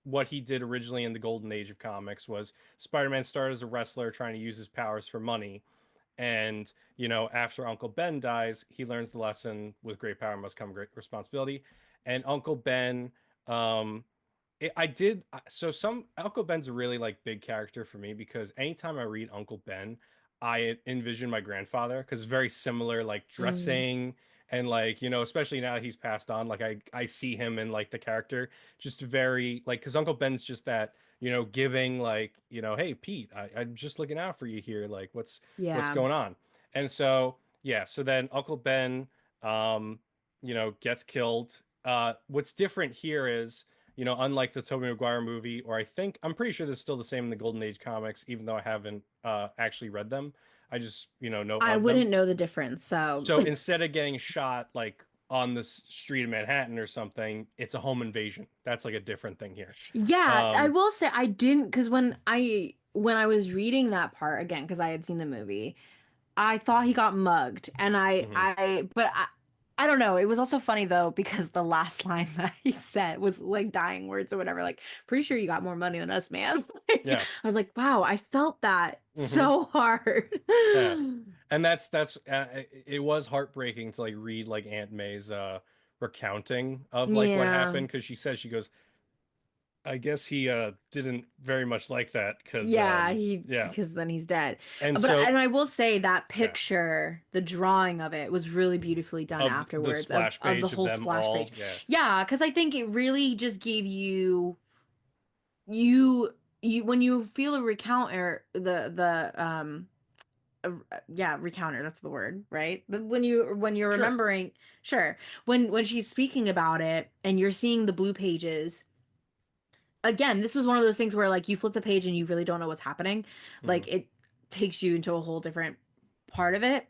what he did originally in the golden age of comics. Was Spider-Man started as a wrestler trying to use his powers for money, and, after Uncle Ben dies, he learns the lesson: with great power must come great responsibility. And Uncle Ben, um, I did so some Uncle Ben's a really like big character for me because anytime I read Uncle Ben, I envision my grandfather because it's very similar, like Mm, dressing and like, especially now that he's passed on, like I see him in like the character just very like because Uncle Ben's just that, giving like, hey Pete, I'm just looking out for you here. Like what's yeah. going on? And so yeah, so then Uncle Ben um, gets killed. What's different here is unlike the Tobey Maguire movie, or I'm pretty sure this is still the same in the Golden Age comics, even though I haven't actually read them. I just, know I of them. wouldn't know the difference. So, So like, instead of getting shot like on the street of Manhattan or something, it's a home invasion. That's like a different thing here. yeah, I Um, will say I didn't because when I was reading that part again because I had seen the movie, I thought he got mugged, and mhm. I don't know. It was also funny though because the last line that he said was like dying words or whatever. Like, pretty sure you got more money than us, man. Like, Yeah. I was like, wow, I felt that Hmm. so hard. Yeah. And that's it was heartbreaking to like read like Aunt May's recounting of like what Yeah. happened because she says she goes, I guess he didn't very much like that because Yeah, he yeah. because then he's dead. And But so and I will say that yeah, picture, the drawing of it was really beautifully done of the afterwards splash of the page of whole them splash page. all, yeah, it's Yeah, because I think it really just gave you when you feel a recounter yeah, recounter, that's the word, right? When you're sure. remembering, sure, when she's speaking about it and you're seeing the blue pages again, this was one of those things where like you flip the page and you really don't know what's happening. Hmm. Like it takes you into a whole different part of it.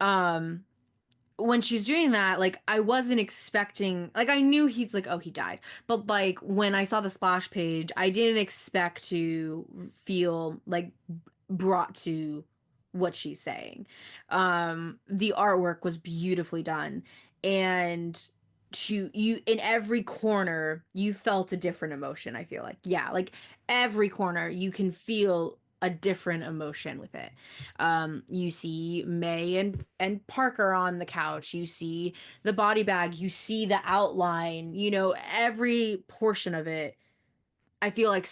Um when she's doing that, like I wasn't expecting like I knew he's like, oh, he died. But like when I saw the splash page, I didn't expect to feel like brought to what she's saying. The artwork was beautifully done and to you in every corner you felt a different emotion, I feel like. Yeah, like every corner you can feel a different emotion with it. You see May and Parker on the couch. You see the body bag. You see the outline. You know, every portion of it. I feel like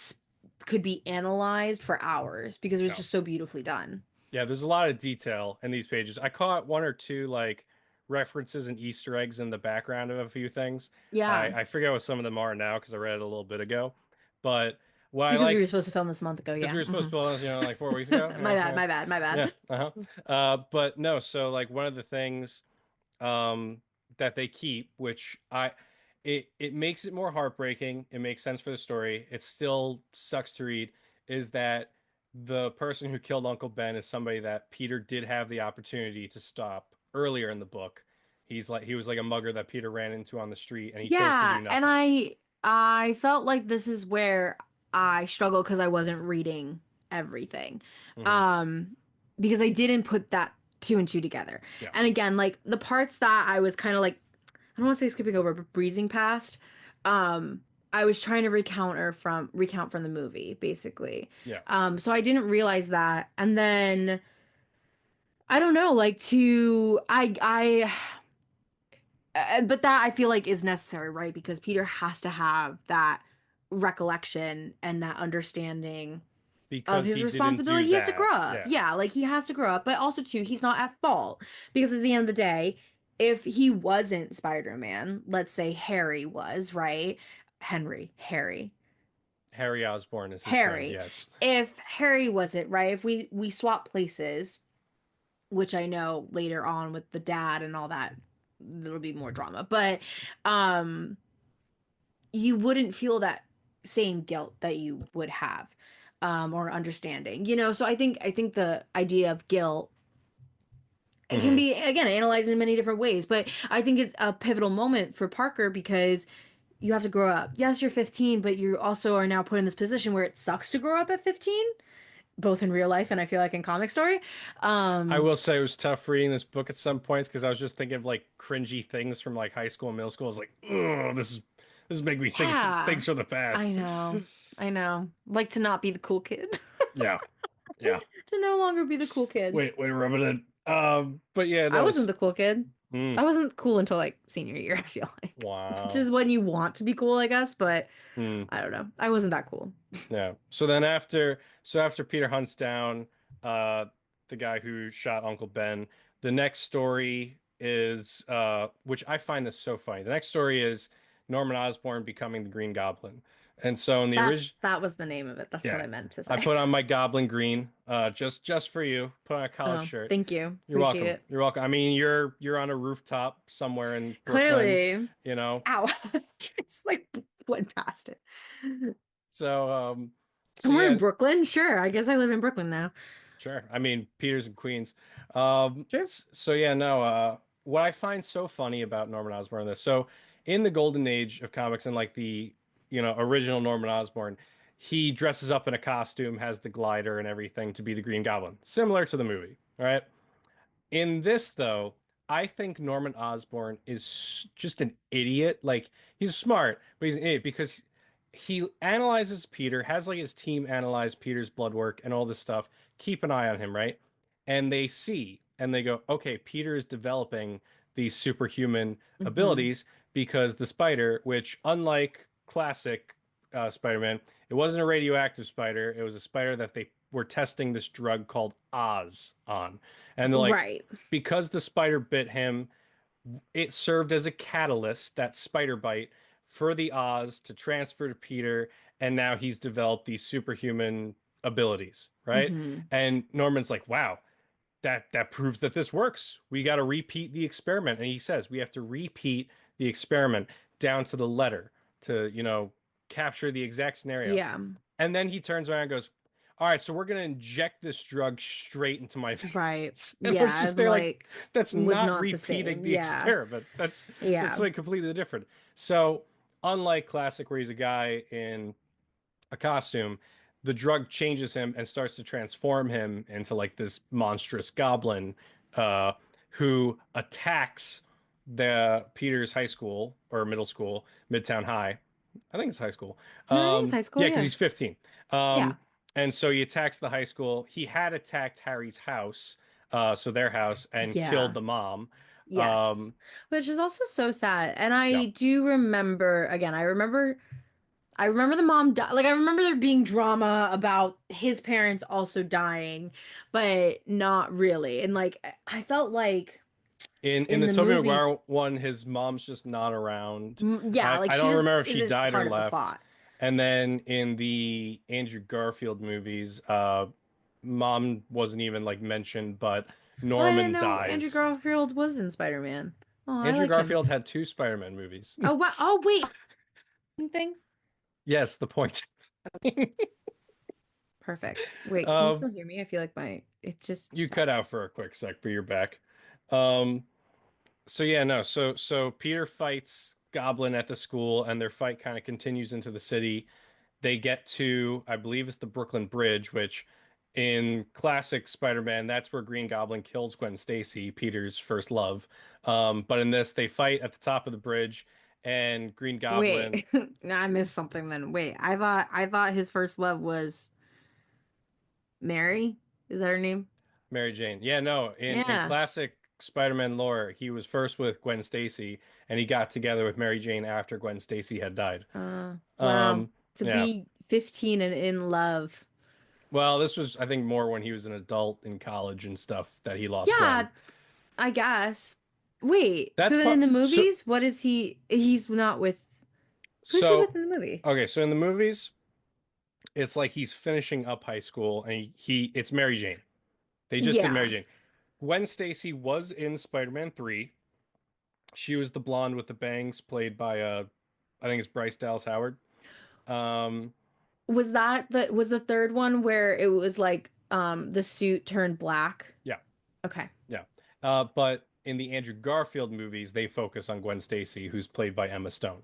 could be analyzed for hours because it was Yeah. just so beautifully done. Yeah, there's a lot of detail in these pages. I caught one or two like references and Easter eggs in the background of a few things. Yeah, I forget what some of them are now because I read it a little bit ago. But what I because we were like, supposed to film this a month ago. because we Yeah. were supposed to film this, like 4 weeks ago. My Yeah, bad. yeah, My bad. My yeah. bad. Uh-huh. But no, so like one of the things um that they keep, which it makes it more heartbreaking. It makes sense for the story. It still sucks to read, is that the person who killed Uncle Ben is somebody that Peter did have the opportunity to stop earlier in the book. He was like a mugger that Peter ran into on the street and he chose to Yeah, do and nothing. I felt like this is where I struggle because I wasn't reading everything. Hmm. Um because I didn't put that two and two together. Yeah. And again, like the parts that I was kind of like I don't want to say skipping over, but breezing past, I was trying to recount from the movie, basically. Yeah. So I didn't realize that. And then I don't know, like to but that I feel like is necessary, right? Because Peter has to have that recollection and that understanding of Because his he didn't do responsibility. He has to grow that. up. Yeah. Yeah, like he has to grow up, but also too, he's not at fault. Because at the end of the day, if he wasn't Spider-Man, let's say Harry was, right? Harry. Harry Osborn is his friend, Harry. yes. If Harry wasn't, right? If we swap places, which I know later on with the dad and all that, there'll be more drama. But um you wouldn't feel that same guilt that you would have or understanding, you know. So I think the idea of guilt, it can Hmm. be again analyzed in many different ways, but I think it's a pivotal moment for Parker because you have to grow up. Yes, you're 15, but you also are now put in this position where it sucks to grow up at 15, both in real life and I feel like in comic story. I um will say it was tough reading this book at some points because I was just thinking of like cringy things from like high school and middle school. I was like, oh, this is making me think of yeah, things from the past. I know. I know, like to not be the cool kid. Yeah, yeah. To no longer be the cool kid. Wait, rub it in. But yeah, I no. wasn't the cool kid. Mm, I wasn't cool until like senior year, I feel like. Which wow. is when you want to be cool, I guess, but Mm, I don't know. I wasn't that cool. yeah. So after Peter hunts down uh the guy who shot Uncle Ben, the next story is which I find this so funny. The next story is Norman Osborn becoming the Green Goblin. And so in the original That was the name of it. That's what Yeah. I meant to I say. put on my Goblin green, just for you. Put on a collared Oh, shirt. thank you. You're Appreciate welcome. it. You're welcome. I mean, you're on a rooftop somewhere in Brooklyn, Clearly. you know. Ow. Just like went past it. So so And we're in yeah, Brooklyn. Sure. I guess I live in Brooklyn now. sure. I mean, Peters and Queens. Sure. So yeah, no, what I find so funny about Norman Osborn in this. So in the golden age of comics and like the, original Norman Osborn, he dresses up in a costume, has the glider and everything to be the Green Goblin, similar to the movie, right? In this, though, I think Norman Osborn is just an idiot. Like he's smart, but he's an idiot because he analyzes Peter, has like his team analyze Peter's blood work and all this stuff. Keep an eye on him, right? And they see and they go, okay, Peter is developing these superhuman Hmm. abilities because the spider, which unlike classic Spider-Man, it wasn't a radioactive spider. It was a spider that they were testing this drug called Oz on. And they're like, Right. because the spider bit him, it served as a catalyst, that spider bite, for the Oz to transfer to Peter, and now he's developed these superhuman abilities, right? Hmm. And Norman's like, wow, that proves that this works. We got to repeat the experiment. And he says we have to repeat the experiment down to the letter to, capture the exact scenario. Yeah. And then he turns around and goes, all right, so we're going to inject this drug straight into my Right. veins. And I was Yeah. just there like, Like, that's was not not the repeating same. the Yeah. experiment. That's Yeah. something completely different. So, unlike Classic, where he's a guy in a costume, the drug changes him and starts to transform him into like this monstrous goblin uh, who attacks the Peter's high school or middle school, Midtown High. I think it's high school. No, I think it's high school. Yeah, because Yeah. he's 15. Yeah. And so he attacks the high school. He had attacked Harry's house, so their house, and killed Yeah. the mom. Yes. Um, Which is also so sad. And yeah. I do remember, again, I remember the mom like I remember there being drama about his parents also dying, but not really. And like I felt like In in the the Tobey movies, Maguire one, his mom's just not around. yeah, like I she don't just remember if she isn't died or part of the left. plot. And then in the Andrew Garfield movies, mom wasn't even like mentioned, but Oh, I didn't Norman know Andrew dies. Garfield was in Spider-Man. Oh, I Andrew like him. Garfield had two Spider-Man movies. Oh, wow. Oh, wait. Thing. Yes, the point. Perfect. Wait, can you Um, still hear me? I feel like my it just you sorry. cut out for a quick sec, but you're back. Um, so yeah, no, so Peter fights Goblin at the school, and their fight kind of continues into the city. They get to, I believe it's the Brooklyn Bridge, which in classic Spider-Man, that's where Green Goblin kills Gwen Stacy, Peter's first love. But in this, they fight at the top of the bridge, and Green Goblin, Wait. No, I missed something then. Wait, I thought his first love was Mary. Is that her name? Mary Jane. Yeah, no, in Yeah. classic Spider-Man lore, he was first with Gwen Stacy, and he got together with Mary Jane after Gwen Stacy had died. Wow. To Yeah. be 15 and in love. Well, this was, I think, more when he was an adult in college and stuff that he lost Gwen. Yeah, I guess. Wait, so That's then in part. the So, movies, what is he? He's not with. Who's he with so in the movie? okay. So in the movies, it's like he's finishing up high school, and it's Mary Jane. They just did Mary Yeah. Jane. Gwen Stacy was in Spider-Man 3. She was the blonde with the bangs, played by I think it's Bryce Dallas Howard. Um, Was the third one where it was like the suit turned black? yeah, Okay. yeah. But in the Andrew Garfield movies, they focus on Gwen Stacy, who's played by Emma Stone.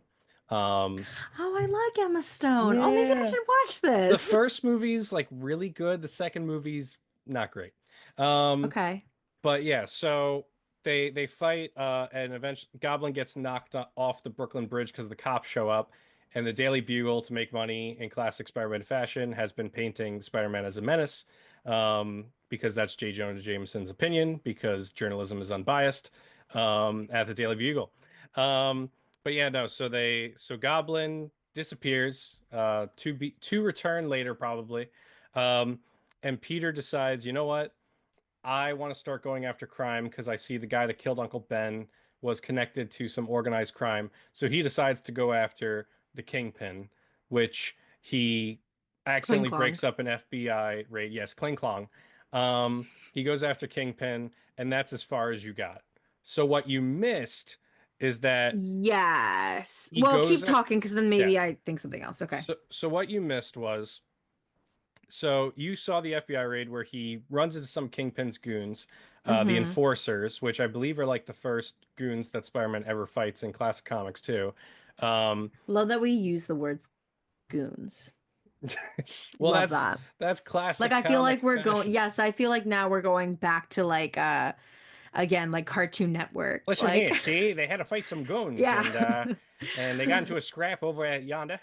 Um, Oh, I like Emma Stone. Oh, maybe I yeah. should watch The this. first movie's like really good. The second movie's not great. Um, Okay. but yeah, so they fight, and eventually Goblin gets knocked off the Brooklyn Bridge because the cops show up, and the Daily Bugle, to make money in classic Spider-Man fashion, has been painting Spider-Man as a menace, because that's J. Jonah Jameson's opinion, because journalism is unbiased, at the Daily Bugle. Um, but yeah, no, so Goblin disappears, to return later probably, um, and Peter decides, you know what? I want to start going after crime because I see the guy that killed Uncle Ben was connected to some organized crime. So he decides to go after the Kingpin, which he Kling accidentally Klong. breaks up an FBI raid. Yes, Kling Klong. He goes after Kingpin, and that's as far as you got. So what you missed is that Yes. he Well, goes, keep talking because then yeah. maybe I think something else. Okay. So what you missed was, so you saw the FBI raid where he runs into some Kingpin's goons, the Mm-hmm. Enforcers, which I believe are like the first goons that Spider-Man ever fights in classic comics too. Um, Love that we use the words goons. well, Love that. that's Like classic I feel comic like we're going, fashion. yes, I feel like now we're going back to like again, like Cartoon Network. Listen Like, here, see, they had to fight some goons yeah. and they got into a scrap over at yonder.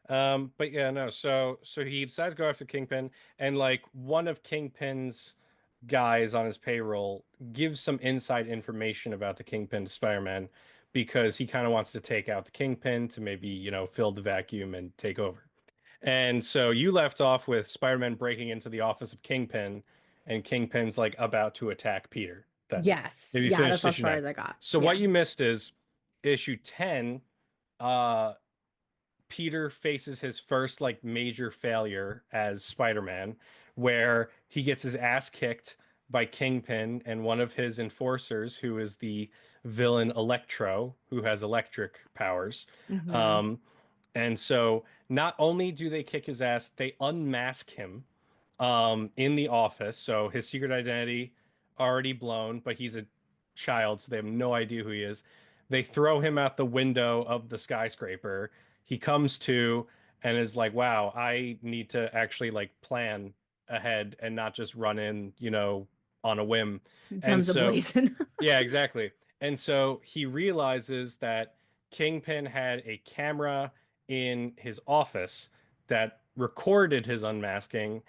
But yeah, no, so he decides to go after Kingpin, and like one of Kingpin's guys on his payroll gives some inside information about the Kingpin to Spider-Man because he kind of wants to take out the Kingpin to maybe, fill the vacuum and take over. And so you left off with Spider-Man breaking into the office of Kingpin, and Kingpin's like about to attack Peter. Then, Yes. if you Yeah, finished that's as issue far 9. as I got. So what Yeah. you missed is issue 10. Uh, Peter faces his first like major failure as Spider-Man, where he gets his ass kicked by Kingpin and one of his enforcers, who is the villain Electro, who has electric powers. Hmm. Um, and so not only do they kick his ass, they unmask him in the office. So his secret identity already blown, but he's a child, so they have no idea who he is. They throw him out the window of the skyscraper. He comes to and is like, "Wow, I need to actually like plan ahead and not just run in, on a whim." And Guns a so blazing. yeah, exactly. And so he realizes that Kingpin had a camera in his office that recorded his unmasking,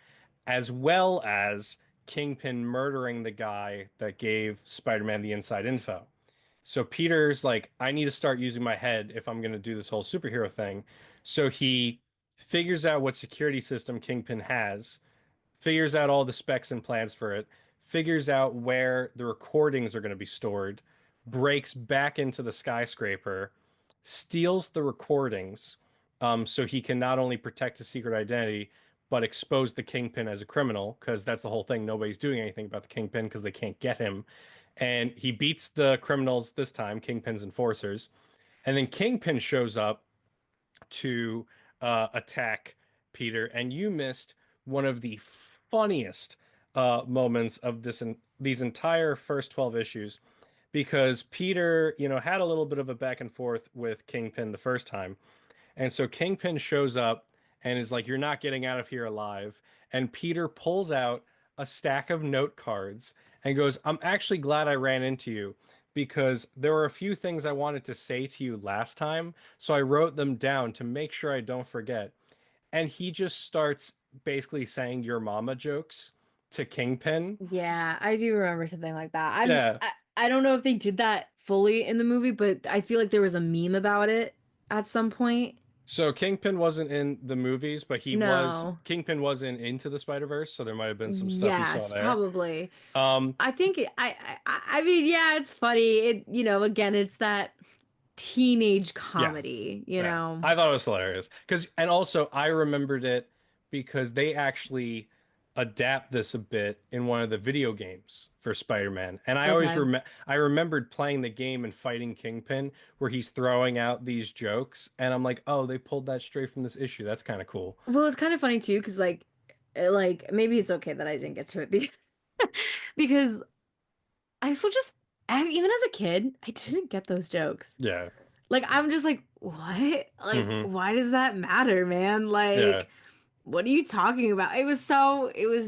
as well as Kingpin murdering the guy that gave Spider-Man the inside info. So Peter's like, I need to start using my head if I'm going to do this whole superhero thing. So he figures out what security system Kingpin has, figures out all the specs and plans for it, figures out where the recordings are going to be stored, breaks back into the skyscraper, steals the recordings, so he can not only protect his secret identity, but expose the Kingpin as a criminal, because that's the whole thing. Nobody's doing anything about the Kingpin because they can't get him. And he beats the criminals this time, Kingpin's enforcers. And then Kingpin shows up to attack Peter, and you missed one of the funniest moments of these entire first 12 issues because Peter, had a little bit of a back and forth with Kingpin the first time. And so Kingpin shows up and is like, "You're not getting out of here alive." And Peter pulls out a stack of note cards and goes, "I'm actually glad I ran into you because there were a few things I wanted to say to you last time. So I wrote them down to make sure I don't forget." And he just starts basically saying your mama jokes to Kingpin. Yeah, I do remember something like that. Yeah. I don't know if they did that fully in the movie, but I feel like there was a meme about it at some point. So Kingpin wasn't in the movies, but No. Kingpin was in Into the Spider-Verse, so there might have been some stuff you saw Yes, there. probably. Um, I think I mean, yeah, it's funny. Again, it's that teenage yeah, comedy, yeah. I thought it was hilarious and also I remembered it because they actually adapt this a bit in one of the video games for Spider-Man. And Okay. I remembered playing the game and fighting Kingpin where he's throwing out these jokes and I'm like, "Oh, they pulled that straight from this issue. That's kind of cool." Well, it's kind of funny too, because like maybe it's okay that I didn't get to it because I still just even as a kid, I didn't get those jokes. Yeah. Like I'm just like, what? Like, Hmm. why does that matter, man? Yeah. Like, what are you talking about? It was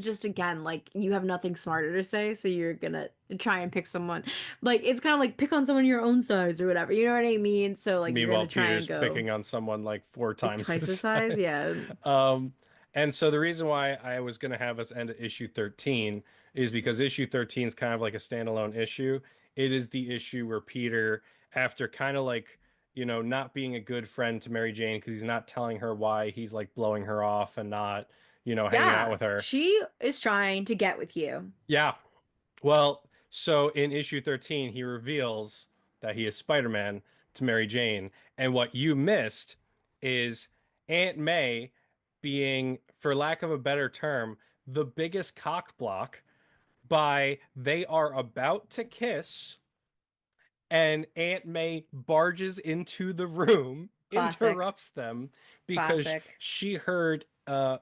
just again, like you have nothing smarter to say, so you're gonna try and pick someone. Like it's kind of like pick on someone your own size or whatever. You know what I mean? So like you're Meanwhile, gonna try and Peter's go picking on someone like four like times twice his the size. size. Yeah. Um, and so the reason why I was going to have us end at issue 13 is because issue 13 is kind of like a standalone issue. It is the issue where Peter, after kind of like, not being a good friend to Mary Jane because he's not telling her why he's like blowing her off and not, hanging out Yeah. with her. She is trying to get with you. Yeah, well, so in issue 13, he reveals that he is Spider-Man to Mary Jane. And what you missed is Aunt May being, for lack of a better term, the biggest cock block by they are about to kiss and Aunt May barges into the room, Classic. interrupts them because Classic. she heard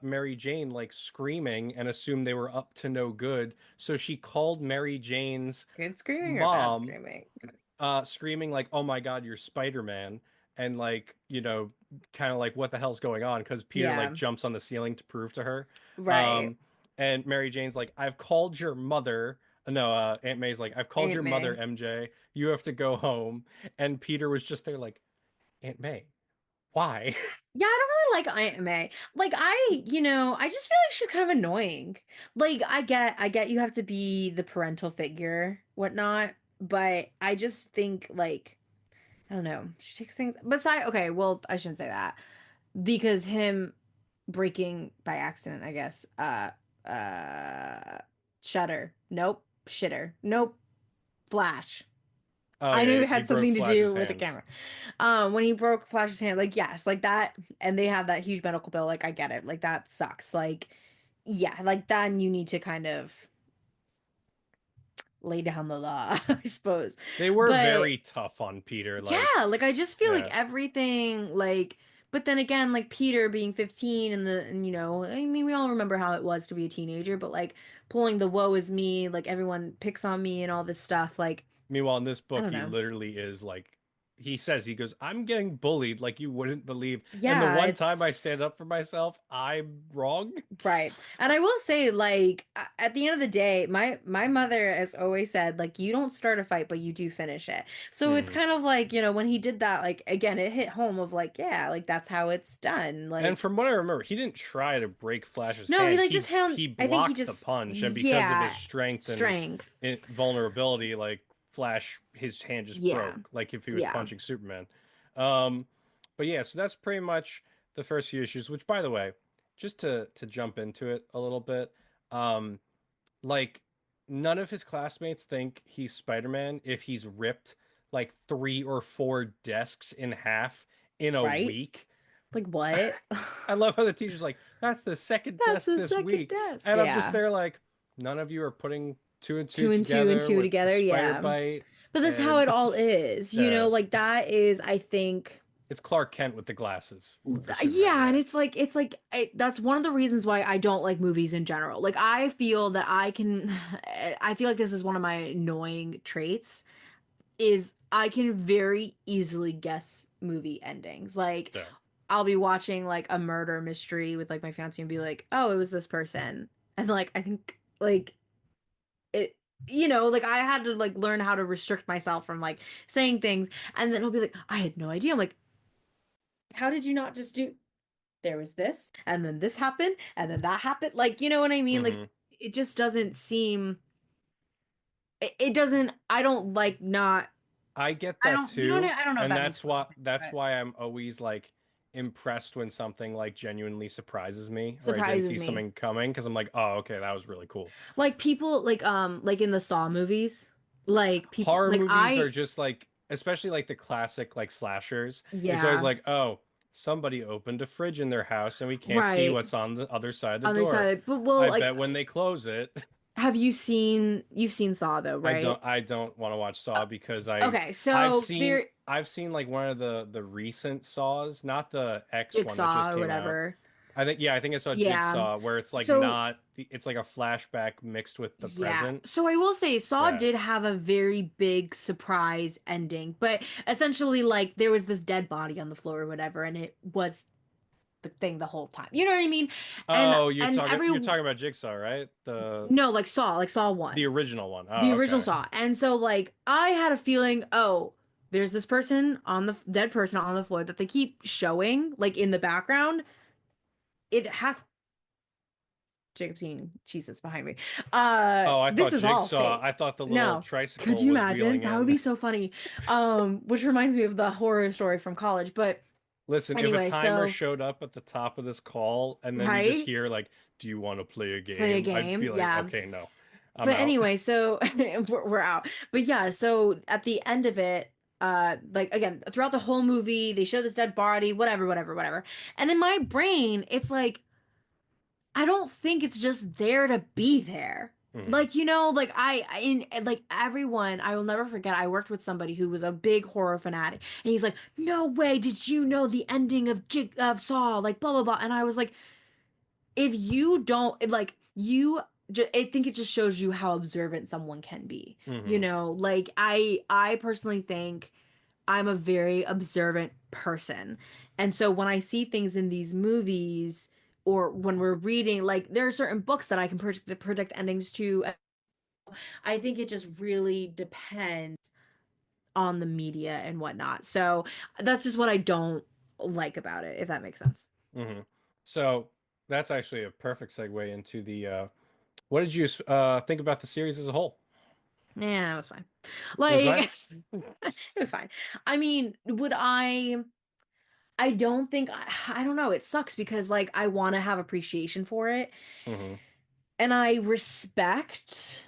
Mary Jane like screaming and assumed they were up to no good. So she called Mary Jane's Good screaming or bad mom, screaming? screaming like, "Oh my God, you're Spider-Man!" And like, kind of like, what the hell's going on? Because Peter like Yeah. jumps on the ceiling to prove to her. Right. Um, and Mary Jane's like, "I've called your mother. No, Aunt May's like, I've called Aunt your mother, May. MJ. You have to go home. And Peter was just there like, Aunt May, why? Yeah, I don't really like Aunt May. Like I just feel like she's kind of annoying. Like I get you have to be the parental figure, whatnot, but I just think like I don't know. She takes things beside okay, well, I shouldn't say that. Because him breaking by accident, I guess. Shutter. Nope. Shitter. Nope. Flash. Oh I knew yeah, it he had broke something to Flash's do with the hands. camera. When he broke Flash's hand, like yes, like that, and they have that huge medical bill. Like I get it. Like that sucks. Like yeah, like then you need to kind of lay down the law, I suppose. They were But very tough on Peter. Like, yeah, like I just feel like yeah, everything like but then again like Peter being 15 and I mean we all remember how it was to be a teenager, but like pulling the woe is me, like everyone picks on me and all this stuff like meanwhile, in this I book, don't he know. literally is like, he says, he goes, I'm getting bullied like you wouldn't believe. And the Yeah, one time I it's stand up for myself, I'm wrong. right. And I will say like at the end of the day, my mother has always said like you don't start a fight but you do finish it. So it's Hmm. kind of like, when he did that like again it hit home of like yeah, like that's how it's done. And Like from what I remember, he didn't try to break Flash's no, he hand. like just held He I think he blocked the just punch, and because of his yeah, strength and strength. vulnerability, like Flash, his hand just Yeah. broke, like if he was Yeah. punching Superman. Um, but yeah, so that's pretty much the first few issues. Which, by the way, just to jump into it a little bit, um, like none of his classmates think he's Spider-Man if he's ripped like 3 or 4 desks in half in a Right? week. Like what? I love how the teacher's like, that's the second That's desk the this second week. desk. And I'm just Yeah. there like, none of you are putting two and two Two and two and together two with the together. spider Yeah. bite. But that's how And it all is. yeah, Like that is, I think, it's Clark Kent with the glasses for Superman. yeah, and Yeah. that's one of the reasons why I don't like movies in general. Like I feel that I feel like this is one of my annoying traits is I can very easily guess movie endings. Like Yeah. I'll be watching like a murder mystery with like my fiance and be like, "Oh, it was this person." And like I think like it like I had to like learn how to restrict myself from like saying things and then he'll be like, "I had no idea." I'm like, "How did you not just do there was this and then this happened and then that happened?" Like, you know what I mean? Like Hmm. it just doesn't seem it doesn't I don't like not I get I that don't you know what too. I don't know if And that makes a lot of sense, that's but why I'm always like impressed when something like genuinely surprises me or I didn't surprises see me. something coming because I'm like, oh, okay, that was really cool. Like people like in the Saw movies, like people Horror like movies are I just like, especially like the classic like slashers. It's always yeah, like, oh, somebody opened a fridge in their house and we can't see right. what's on the other side of the Other door. side. But well, I like bet when they close it, have you've seen Saw though, right? I don't want to watch Saw because Okay, I've so seen there like one of the recent Saws, not the X one that just Jigsaw or came out. whatever. I think I saw Yeah. Jigsaw where it's like So not it's like a flashback mixed with the yeah. present. So I will say Saw Yeah. did have a very big surprise ending, but essentially like there was this dead body on the floor or whatever, and it was the thing the whole time. You know what I mean? And Oh, every you're talking about Jigsaw, right? no, like Saw The 1. original one. The Oh, original okay. Saw. And so like I had a feeling, oh, there's this person on the dead person on the floor that they keep showing like in the background. It has Jacob's eating cheeses behind me. Oh, I This thought is all Jigsaw. I fake. thought the little No. Could tricycle you was imagine? wheeling That would be in. so funny. Which reminds me of the horror story from college. But Listen, if a anyway, timer so showed up at the top of this call and then you just right? hear like, "Do you want to play a Play a game?" I'd be game. like, Yeah. "Okay, no. I'm But out." anyway, so we're out. But yeah, so at the end of it, like again, throughout the whole movie, they show this dead body, whatever, whatever, whatever. And in my brain, it's like I don't think it's just there to be there. Mhm. Like, like like everyone, I will never forget. I worked with somebody who was a big horror fanatic, and he's like, "No way, did you know the ending of Saw?" Like, blah blah blah. And I was like, if you don't like I think it just shows you how observant someone can be. Mhm. Like I personally think I'm a very observant person. And so when I see things in these movies or when we're reading, like there are certain books that I can predict endings to I think it just really depends on the media and whatnot. So that's just what I don't like about it, if that makes sense. Hmm. So that's actually a perfect segue into the what did you think about the series as a whole? Yeah, it was fine. It was Like fine. it was fine. I mean, would I don't think I don't know, it sucks because like I want to have appreciation for it Hmm. and I respect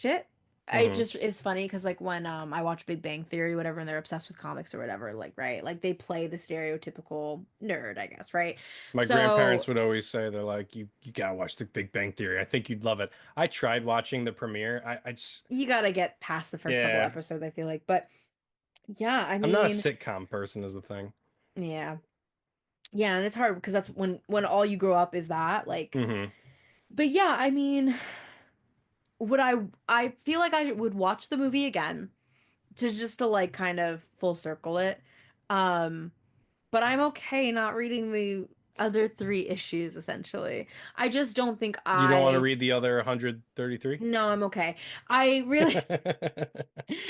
it. I Hmm. just it's funny because like when I watch Big Bang Theory, whatever, and they're obsessed with comics or whatever, like right, like they play the stereotypical nerd, I guess, right? My grandparents So would always say they're like, you gotta watch The Big Bang Theory. I think you'd love it. I tried watching the premiere. I just you gotta get past the first couple yeah. episodes, I feel like. But yeah, I I'm not a mean, sitcom person is the thing. yeah. Yeah, and it's hard because that's when all you grow up is that, like, Hmm. but yeah, I mean, would I feel like I would watch the movie again to just to like kind of full circle it. Um but I'm okay not reading the other three issues essentially. I just don't think You don't want to I read the other 133? no, I'm okay. I really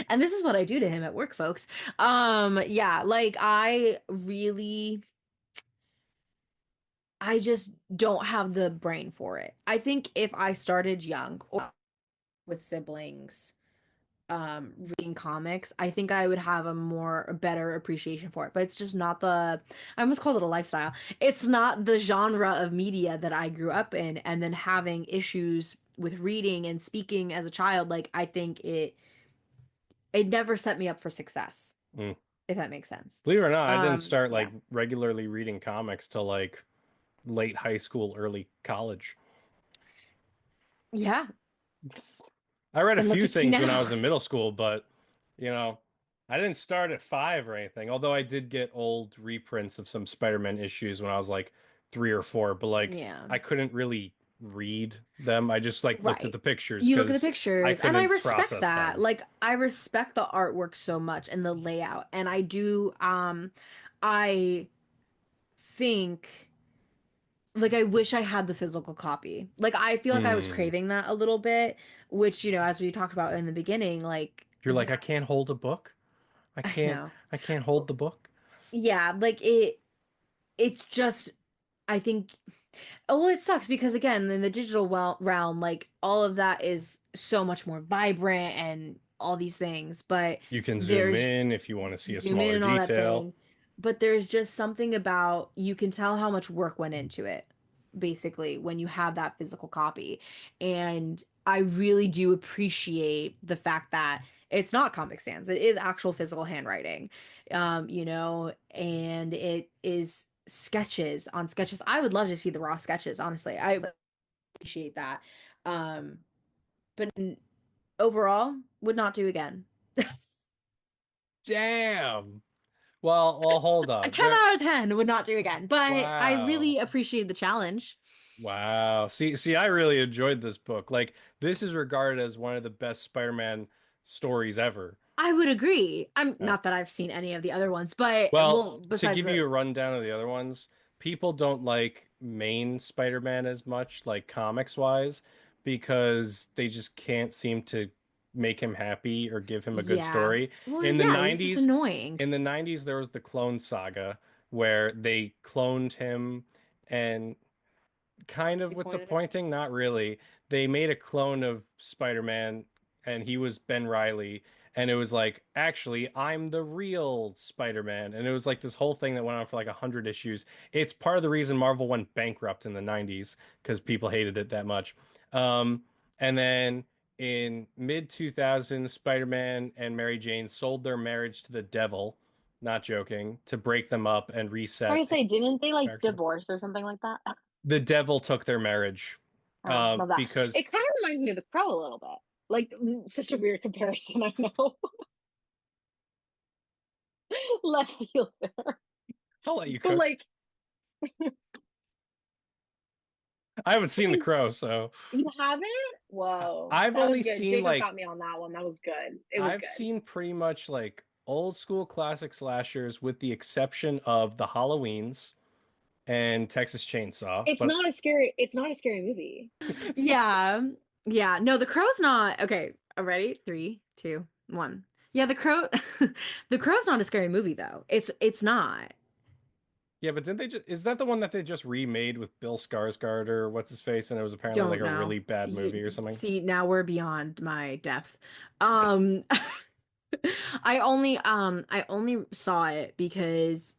and this is what I do to him at work, folks. Yeah, like I just don't have the brain for it. I think if I started young or with siblings reading comics, I think I would have a better appreciation for it. But it's just not I almost called it a lifestyle. It's not the genre of media that I grew up in, and then having issues with reading and speaking as a child, like I think it never set me up for success, Mm. if that makes sense. Believe it or not, I didn't start like Yeah. regularly reading comics till like late high school, early college. Yeah. I read a And look few at you things when I now. was in middle school, but you know, I didn't start at 5 or anything. Although I did get old reprints of some Spider-Man issues when I was like 3 or 4, but like Yeah. I couldn't really read them. I just like looked at Right. the pictures You look at the because I pictures, and I couldn't respect process that. them. Like I respect the artwork so much and the layout. And I do I think like I wish I had the physical copy. Like I feel like I was Hmm. craving that a little bit, which, as we talked about in the beginning, like, You're like, I can't hold a book. I I can't know. I can't hold the book. Yeah, like it's just I think well, it sucks because again, in the digital realm, like all of that is so much more vibrant and all these things, but You can zoom there's in if you want to see a zoom in smaller and all that detail. thing. But there's just something about you can tell how much work went into it, basically, when you have that physical copy. And I really do appreciate the fact that it's not Comic Sans, it is actual physical handwriting. And it is sketches on sketches. I would love to see the raw sketches, honestly. I appreciate that. Um, but overall, would not do again. Damn. Well, hold A up. 10 There. out of 10 would not do again, but I Wow. really appreciated the challenge. Wow. See, I really enjoyed this book. Like, this is regarded as one of the best Spider-Man stories ever. I would agree. I'm Yeah. not that I've seen any of the other ones, but well, Well, to besides give you the a rundown of the other ones, people don't like main Spider-Man as much, like comics wise, because they just can't seem to make him happy or give him a good yeah. story. Well, In the yeah, he's just 90s, annoying. in the 90s there was the Clone Saga where they cloned him and kind of They with the pointed it. pointing, not really. They made a clone of Spider-Man and he was Ben Riley. And it was like, actually, I'm the real Spider-Man. And it was like this whole thing that went on for like 100 issues. It's part of the reason Marvel went bankrupt in the 90s because people hated it that much. And then in mid 2000s, Spider-Man and Mary Jane sold their marriage to the devil, not joking, to break them up and I reset was gonna say, didn't they like characters. divorce or something like that? The devil took their marriage Oh, love that. because It kind of reminds me of The Crow a little bit. Like, such a weird comparison, I know. Left field there. I'll let you But cook. like, I haven't seen The Crow, so you haven't? Whoa. I've That was only good. seen Jacob like got me on that one. That was good. It was I've good. seen pretty much like old school classic slashers with the exception of the Halloweens and Texas Chainsaw. But It's not a scary movie. Yeah. Yeah, no, The Crow's not okay. Ready? Three, two, one. Yeah, The Crow. The Crow's not a scary movie though. It's not. Yeah, but didn't they just, is that the one that they just remade with Bill Skarsgård or what's his face, and it was apparently like Don't a know. really bad movie or something? See, now we're beyond my depth. I only saw it because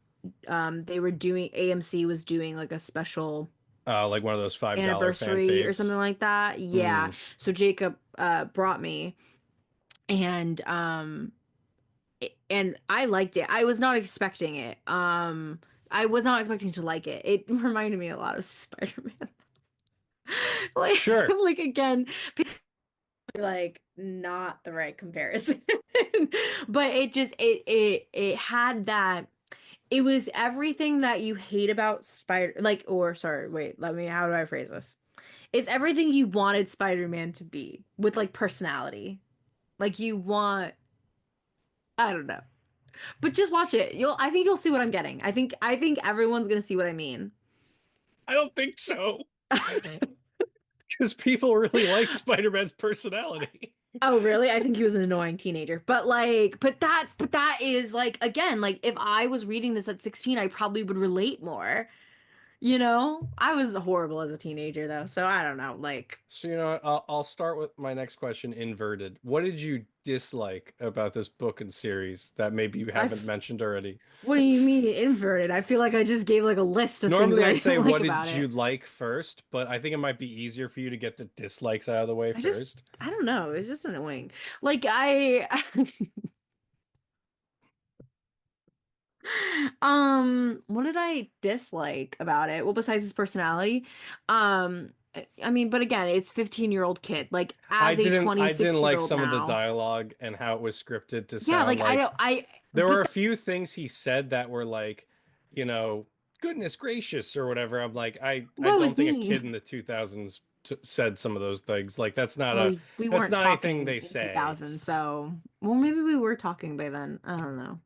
they were doing AMC was doing like a special Like one of those $5 fan anniversary or faves. something like that. Yeah. Hmm. So Jacob brought me and and I liked it. I was not expecting it. I was not expecting to like it. It reminded me a lot of Spider-Man. Like Sure. like again, like not the right comparison. But it had that it was everything that you hate about Spider like or sorry, wait, let me how do I phrase this? It's everything you wanted Spider-Man to be with like personality. Like you want I don't know. But just watch it. I think you'll see what I'm getting. I think everyone's gonna see what I mean. I don't think so. Because people really like Spider-Man's personality. Oh, really? I think he was an annoying teenager. But like, but that is like again, like if I was reading this at 16, I probably would relate more. You know? I was horrible as a teenager though, so I don't know. Like, So, you know what? I'll start with my next question inverted. What did you dislike about this book and series that maybe you I haven't f- mentioned already? what do you mean inverted? I feel like I just gave like a list of things Normally that I I say, didn't like what about did you it. like first? But I think it might be easier for you to get the dislikes out of the way first. I don't know. It's just annoying. Like what did I dislike about it? Well, besides his personality, I mean, but again, it's 15-year-old kid. Like as a I didn't like 26-year-old some of the now. dialogue and how it was scripted to Yeah, sound like I like don't I there but were a few things he said that were like, you know, goodness gracious or whatever. I'm like, I what don't was think a me? kid in the 2000s said some of those things. Like Well, we that's weren't not anything talking they in say. 2000, so well maybe we were talking by then. I don't know.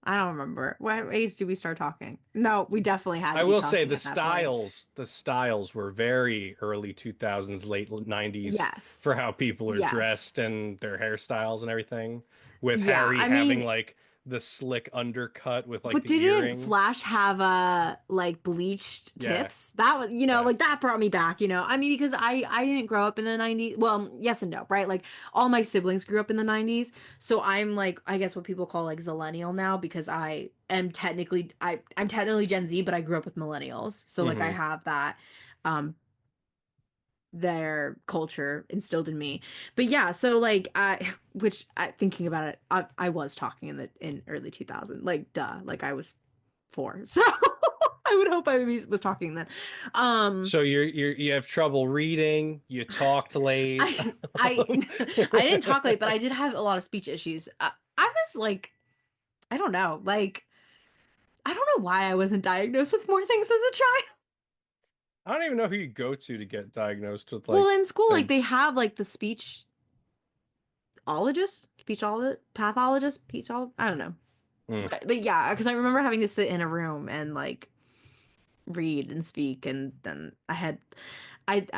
I don't remember. What age did we start talking? No, we definitely had I to be will say talking at that point. the styles were very early 2000s, late 90s for Yes. how people are Yes. dressed and their hairstyles and everything. With Yeah, Harry I having mean, like the slick undercut with like but the didn't earring. Flash have like bleached Yeah, tips? That was, yeah. like that brought me back, I mean, because I didn't grow up in the 90s. Well, yes and no, right? Like all my siblings grew up in the 90s. So I'm like I guess what people call like zillennial now because I'm technically Gen Z, but I grew up with millennials. So like I Hmm. have that um their culture instilled in me. But yeah, so like thinking about it, I was talking in early 2000, like duh, like I was 4. So I would hope I was talking then. Um So you have trouble reading, you talked late. I I didn't talk late, but I did have a lot of speech issues. I was like I don't know, like I don't know why I wasn't diagnosed with more things as a child. I don't even know who you go to get diagnosed with Well, like in school like they things. have like the speechologist, pathologist, I don't know. Mm. But yeah, because I remember having to sit in a room and like read and speak, and then I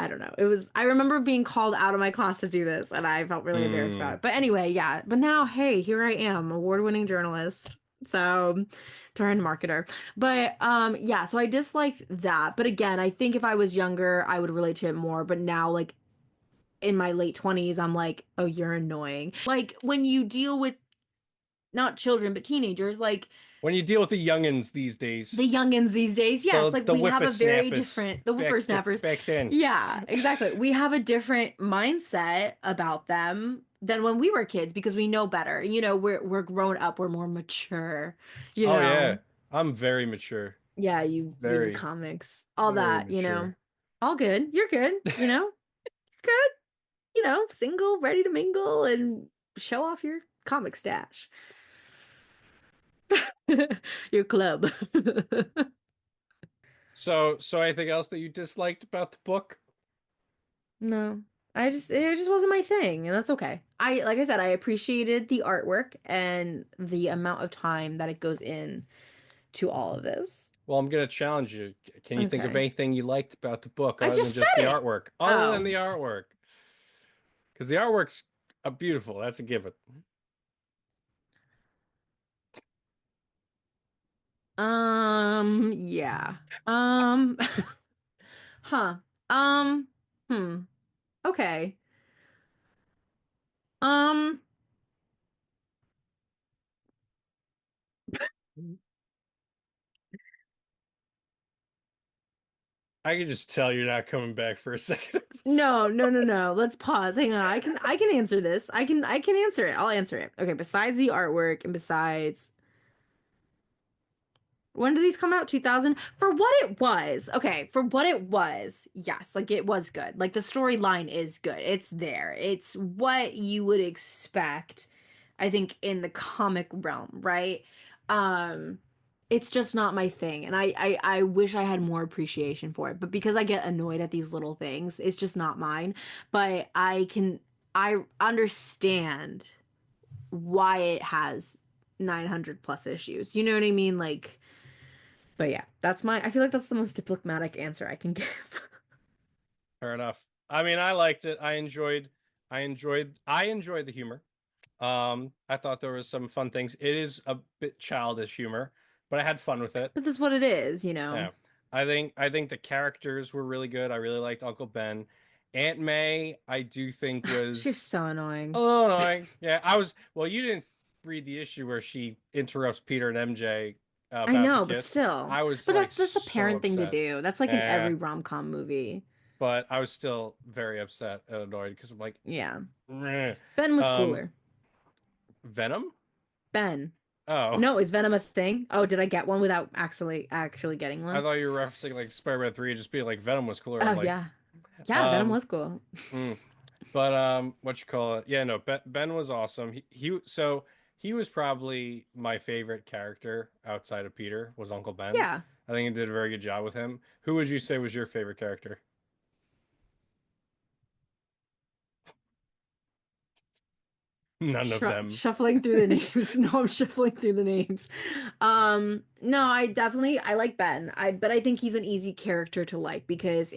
don't know. I remember being called out of my class to do this, and I felt really embarrassed about Mm. it. But anyway, yeah. But now, hey, here I am, award-winning journalist. So turned marketer. But yeah, so I disliked that. But again, I think if I was younger, I would relate to it more. But now, like in my late 20s, I'm like, oh, you're annoying. Like when you deal with not children, but teenagers, like When you deal with the youngins these days, the youngins these days, yes, like the we have a very whippersnappers different, the whippersnappers. back then. Yeah, exactly. We have a different mindset about them than when we were kids because we know better. We're grown up, we're more mature, you Oh yeah, know. I'm very mature, Yeah, you read very comics, all very that. mature. All good. You're good. Good, single, ready to mingle and show off your comic stash. Your club. So anything else that you disliked about the book? No. It just wasn't my thing, and that's okay. Like I said, I appreciated the artwork and the amount of time that it goes in to all of this. Well, I'm gonna challenge you. Can you think of Okay. anything you liked about the book I other than just just the said it. artwork? Other than Oh. the artwork. because the artwork's beautiful. That's a given. Yeah. Um, huh. Um, hmm. Okay. Um, I can just tell you're not coming back for a second episode. no, no, no, no. Let's pause. Hang on. I can answer this. I can answer it. I'll answer it. Okay, besides the artwork and besides when did these come out? 2000? For what it was. Okay, for what it was. Yes, like it was good. Like the storyline is good. It's there. It's what you would expect, I think, in the comic realm, right? Um it's just not my thing. And I wish I had more appreciation for it. But because I get annoyed at these little things, it's just not mine. But I understand why it has 900 plus issues. You know what I mean? Like but yeah, I feel like that's the most diplomatic answer I can give. Fair enough. I mean, I liked it. I enjoyed the humor. I thought there was some fun things. It is a bit childish humor, but I had fun with it. But that's what it is, you know. Yeah. I think the characters were really good. I really liked Uncle Ben. Aunt May, I do think She's was so a annoying. little annoying. Yeah, well, you didn't read the issue where she interrupts Peter and MJ I about to know, but kiss. still. I was But like that's a so parent thing to upset. do. That's like in Yeah, every rom-com movie. but I was still very upset and annoyed because I'm like, Yeah. meh. Ben was um, cooler. Venom? Ben. Oh, No, is Venom a thing? Oh, did I get one without actually getting I one? thought you were referencing like Spider-Man 3 and just being like Venom was cooler. Oh I'm like, yeah. Yeah, Venom um, was cool. mm. But what you call it? Yeah, no, Ben was awesome. He was probably my favorite character outside of Peter was Uncle Ben. Yeah. I think he did a very good job with him. Who would you say was your favorite character? None of them. Shuffling through the names. No, I'm shuffling through the names. No, I like Ben. But I think he's an easy character to like because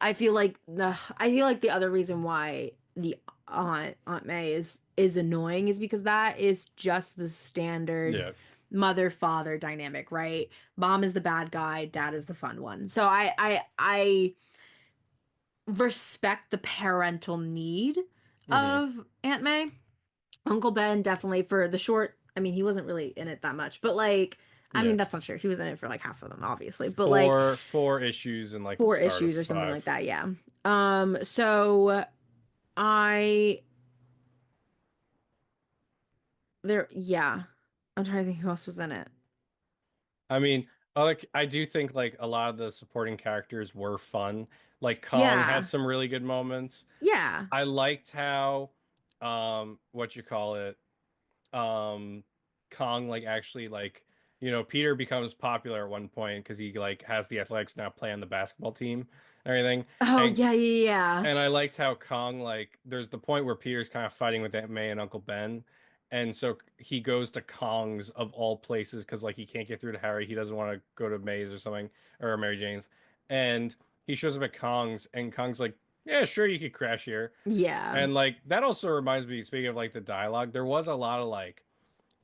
I feel like the other reason why the Aunt May is annoying is because that is just the standard Yeah. mother father dynamic, right? Mom is the bad guy, dad is the fun one. So I respect the parental need Hmm. of Aunt May. Uncle Ben definitely for the short. I mean, he wasn't really in it that much, but like, I Yeah. mean, that's not true. He was in it for like half of them, obviously, but like Four issues and like the four start of issues or something like five. that. Yeah. So I yeah, I'm trying to think who else was in it. I mean, I do think like a lot of the supporting characters were fun. Like Kong had Yeah. some really good moments. Yeah. I liked how what you call it um Kong like actually like Peter becomes popular at one point because he like has the athletics now play on the basketball team and everything. Oh And yeah, yeah, yeah. and I liked how Kong, like, there's the point where Peter's kind of fighting with Aunt May and Uncle Ben. And so he goes to Kong's of all places because, like, he can't get through to Harry. He doesn't want to go to May's or something, or Mary Jane's. And he shows up at Kong's, and Kong's like, yeah, sure, you could crash here. Yeah. And, like, that also reminds me, speaking of, like, the dialogue, there was a lot of, like,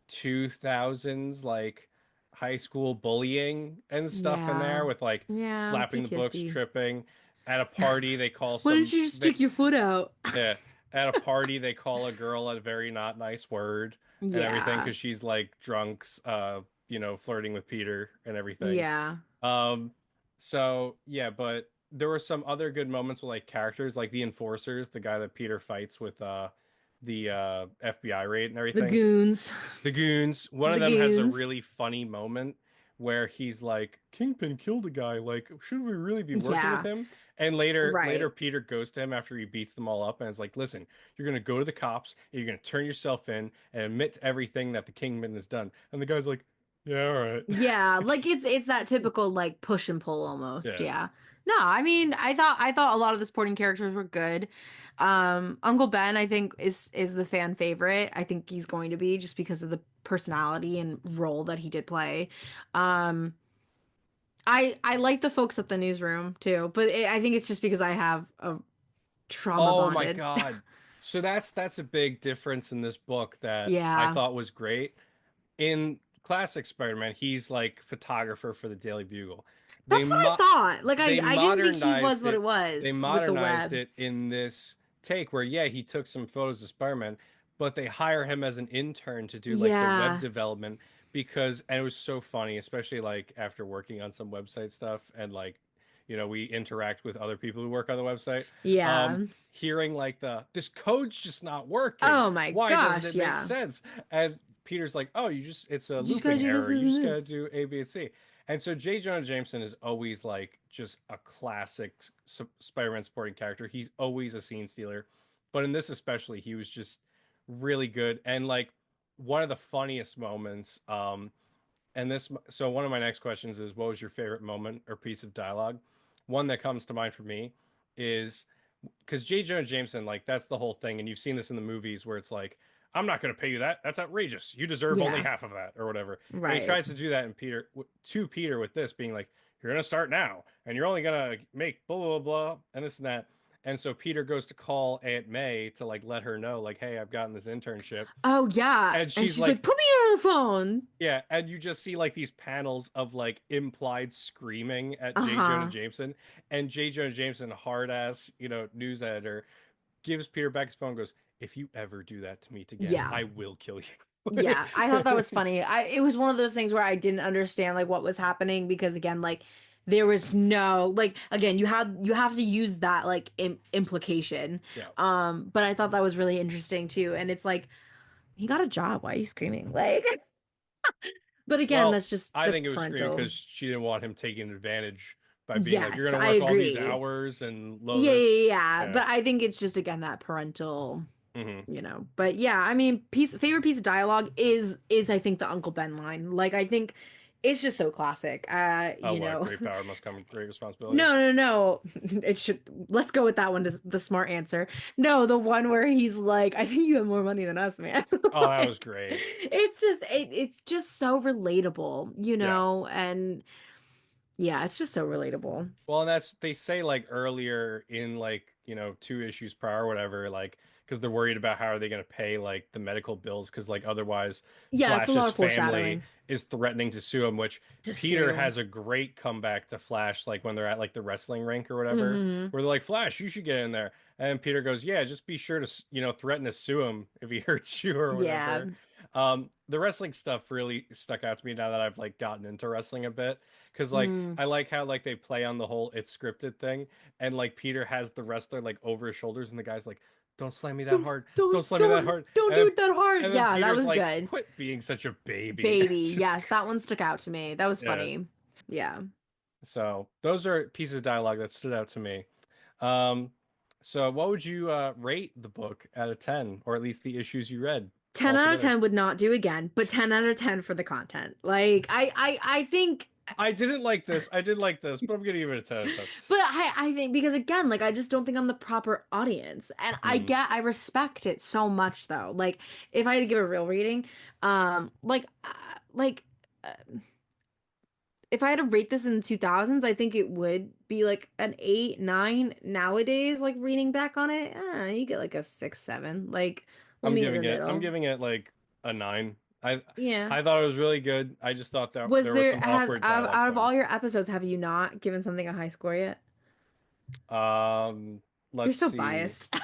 2000s like high school bullying and stuff in there Yeah. with like Yeah. slapping the books, PTSD. tripping. At a party, they call Why didn't some you just they stick your foot out? yeah, at a party they call a girl a very not nice word and everything Yeah. because she's like drunks, flirting with Peter and everything. Yeah. Um, so yeah, but there were some other good moments with like characters like the enforcers, the guy that Peter fights with the FBI raid and The everything. goons. The goons. One of The them has a goons. really funny moment where he's like, "Kingpin killed a guy. Like, should we really be working with Yeah. him?" And later Right. Peter goes to him after he beats them all up and is like, "Listen, you're gonna go to the cops and you're gonna turn yourself in and admit to everything that the Kingpin has done." And the guy's like, "Yeah, all right." Yeah, like it's that typical like push and pull almost. Yeah. Yeah. No, I mean, I thought a lot of the sporting characters were good. Uncle Ben I think is the fan favorite. I think he's going to be just because of the personality and role that he did play. Um I like the folks at the newsroom too, but I think it's just because I have a trauma Oh my bonded. God. So that's a big difference in this book that I Yeah. thought was great. In classic Spider-Man, he's like photographer for the Daily Bugle. They That's what I mo thought. Like they I didn't think he was modernized what it it. They was with the modernized web. it in this take where yeah, he took some photos of Spider-Man, but they hire him as an intern to do like the web Yeah. development because and it was so funny, especially like after working on some website stuff and like we interact with other people who work on the website. Yeah. Hearing like this code's just not working. Oh my Why doesn't gosh, it make yeah. sense? And Peter's like, oh, it's a You just gotta looping do this, error. this, You and just gotta this. do A, B, and C. And so J. Jonah Jameson is always like just a classic Spider-Man supporting character. He's always a scene stealer, but in this especially, he was just really good and like one of the funniest moments. And this, so one of my next questions is, what was your favorite moment or piece of dialogue? One that comes to mind for me is because J. Jonah Jameson, like that's the whole thing, and you've seen this in the movies where it's like, I'm not going to pay you that. That's outrageous. You deserve only Yeah. half of that, or whatever. And he Right. tries to do that in Peter with this being like, you're going to start now, and you're only going to make blah blah blah and this and that. And so Peter goes to call Aunt May to like let her know, like, hey, I've gotten this internship, Oh yeah. and And she's she's like, like, put me on the phone. yeah, and you just see like these panels of like implied screaming at J. Jonah Uh-huh. Jameson, and J. Jonah Jameson, hard ass, news editor, gives Peter back his phone and goes, if you ever do that to me again, Yeah. I will kill you. Yeah. I thought that was funny. It was one of those things where I didn't understand like what was happening because again, like there was no like again, you have to use that like implication. Yeah. But I thought that was really interesting too. And it's like, he got a job. Why are you screaming? Like but again, Well, that's just I the think it was screaming parental. because she didn't want him taking advantage by being like, you're Yes, going to I work all these agree. hours and low Yeah, this. yeah, yeah. Yeah. But I think it's just again that parental, Hmm. But yeah, I mean, favorite piece of dialogue is I think the Uncle Ben line. Like I think it's just so classic. Oh, what? Great power must come with great responsibility. No, no, no. It should let's go with that one, the smart answer. No, the one where he's like, I think you have more money than us, man. Oh, that was Like, great. it's just so relatable, Yeah. and yeah, it's just so relatable. Well, and that's they say like earlier in like, two issues prior or whatever, like because they're worried about how are they going to pay like the medical bills because like otherwise Yeah, it's a lot Flash's of family foreshadowing. is threatening to sue him, which To Peter sue. has a great comeback to Flash like when they're at like the wrestling rink or whatever, Hmm. where they're like, Flash, you should get in there. And Peter goes, yeah, just be sure to, threaten to sue him if he hurts you or Yeah. whatever. The wrestling stuff really stuck out to me now that I've like gotten into wrestling a bit because like Mm. I like how like they play on the whole it's scripted thing, and like Peter has the wrestler like over his shoulders, and the guy's like, "Don't slam me that Don't hard, don't don't slam me that don't hard," don't and do then, it that hard. and then Yeah, that Peter's was like, good. "Quit being such a baby." Baby. It's just Yes, that one stuck out to me. That was yeah. funny. Yeah. So those are pieces of dialogue that stood out to me. Um, so what would you rate the book out of 10, or at least the issues you read 10 out of altogether? 10 would not do again, but 10 out of 10 for the content. Like I think I didn't like this. I did like this, but I'm gonna give it a 10 out of 10. but I think because again, like I just don't think I'm the proper audience. And Hmm. I respect it so much though. Like if I had to give a real rating, like uh, if I had to rate this in the 2000s, I think it would be like an 8, 9. Nowadays, like reading back on it, you get like a 6, 7. Like, we'll meet in the I'm middle. giving it like a 9. I Yeah. I thought it was really good. I just thought that Was there was there some has awkward dialogue out of all points. your episodes, have you not given something a high score yet? Um, You're let's so see. biased.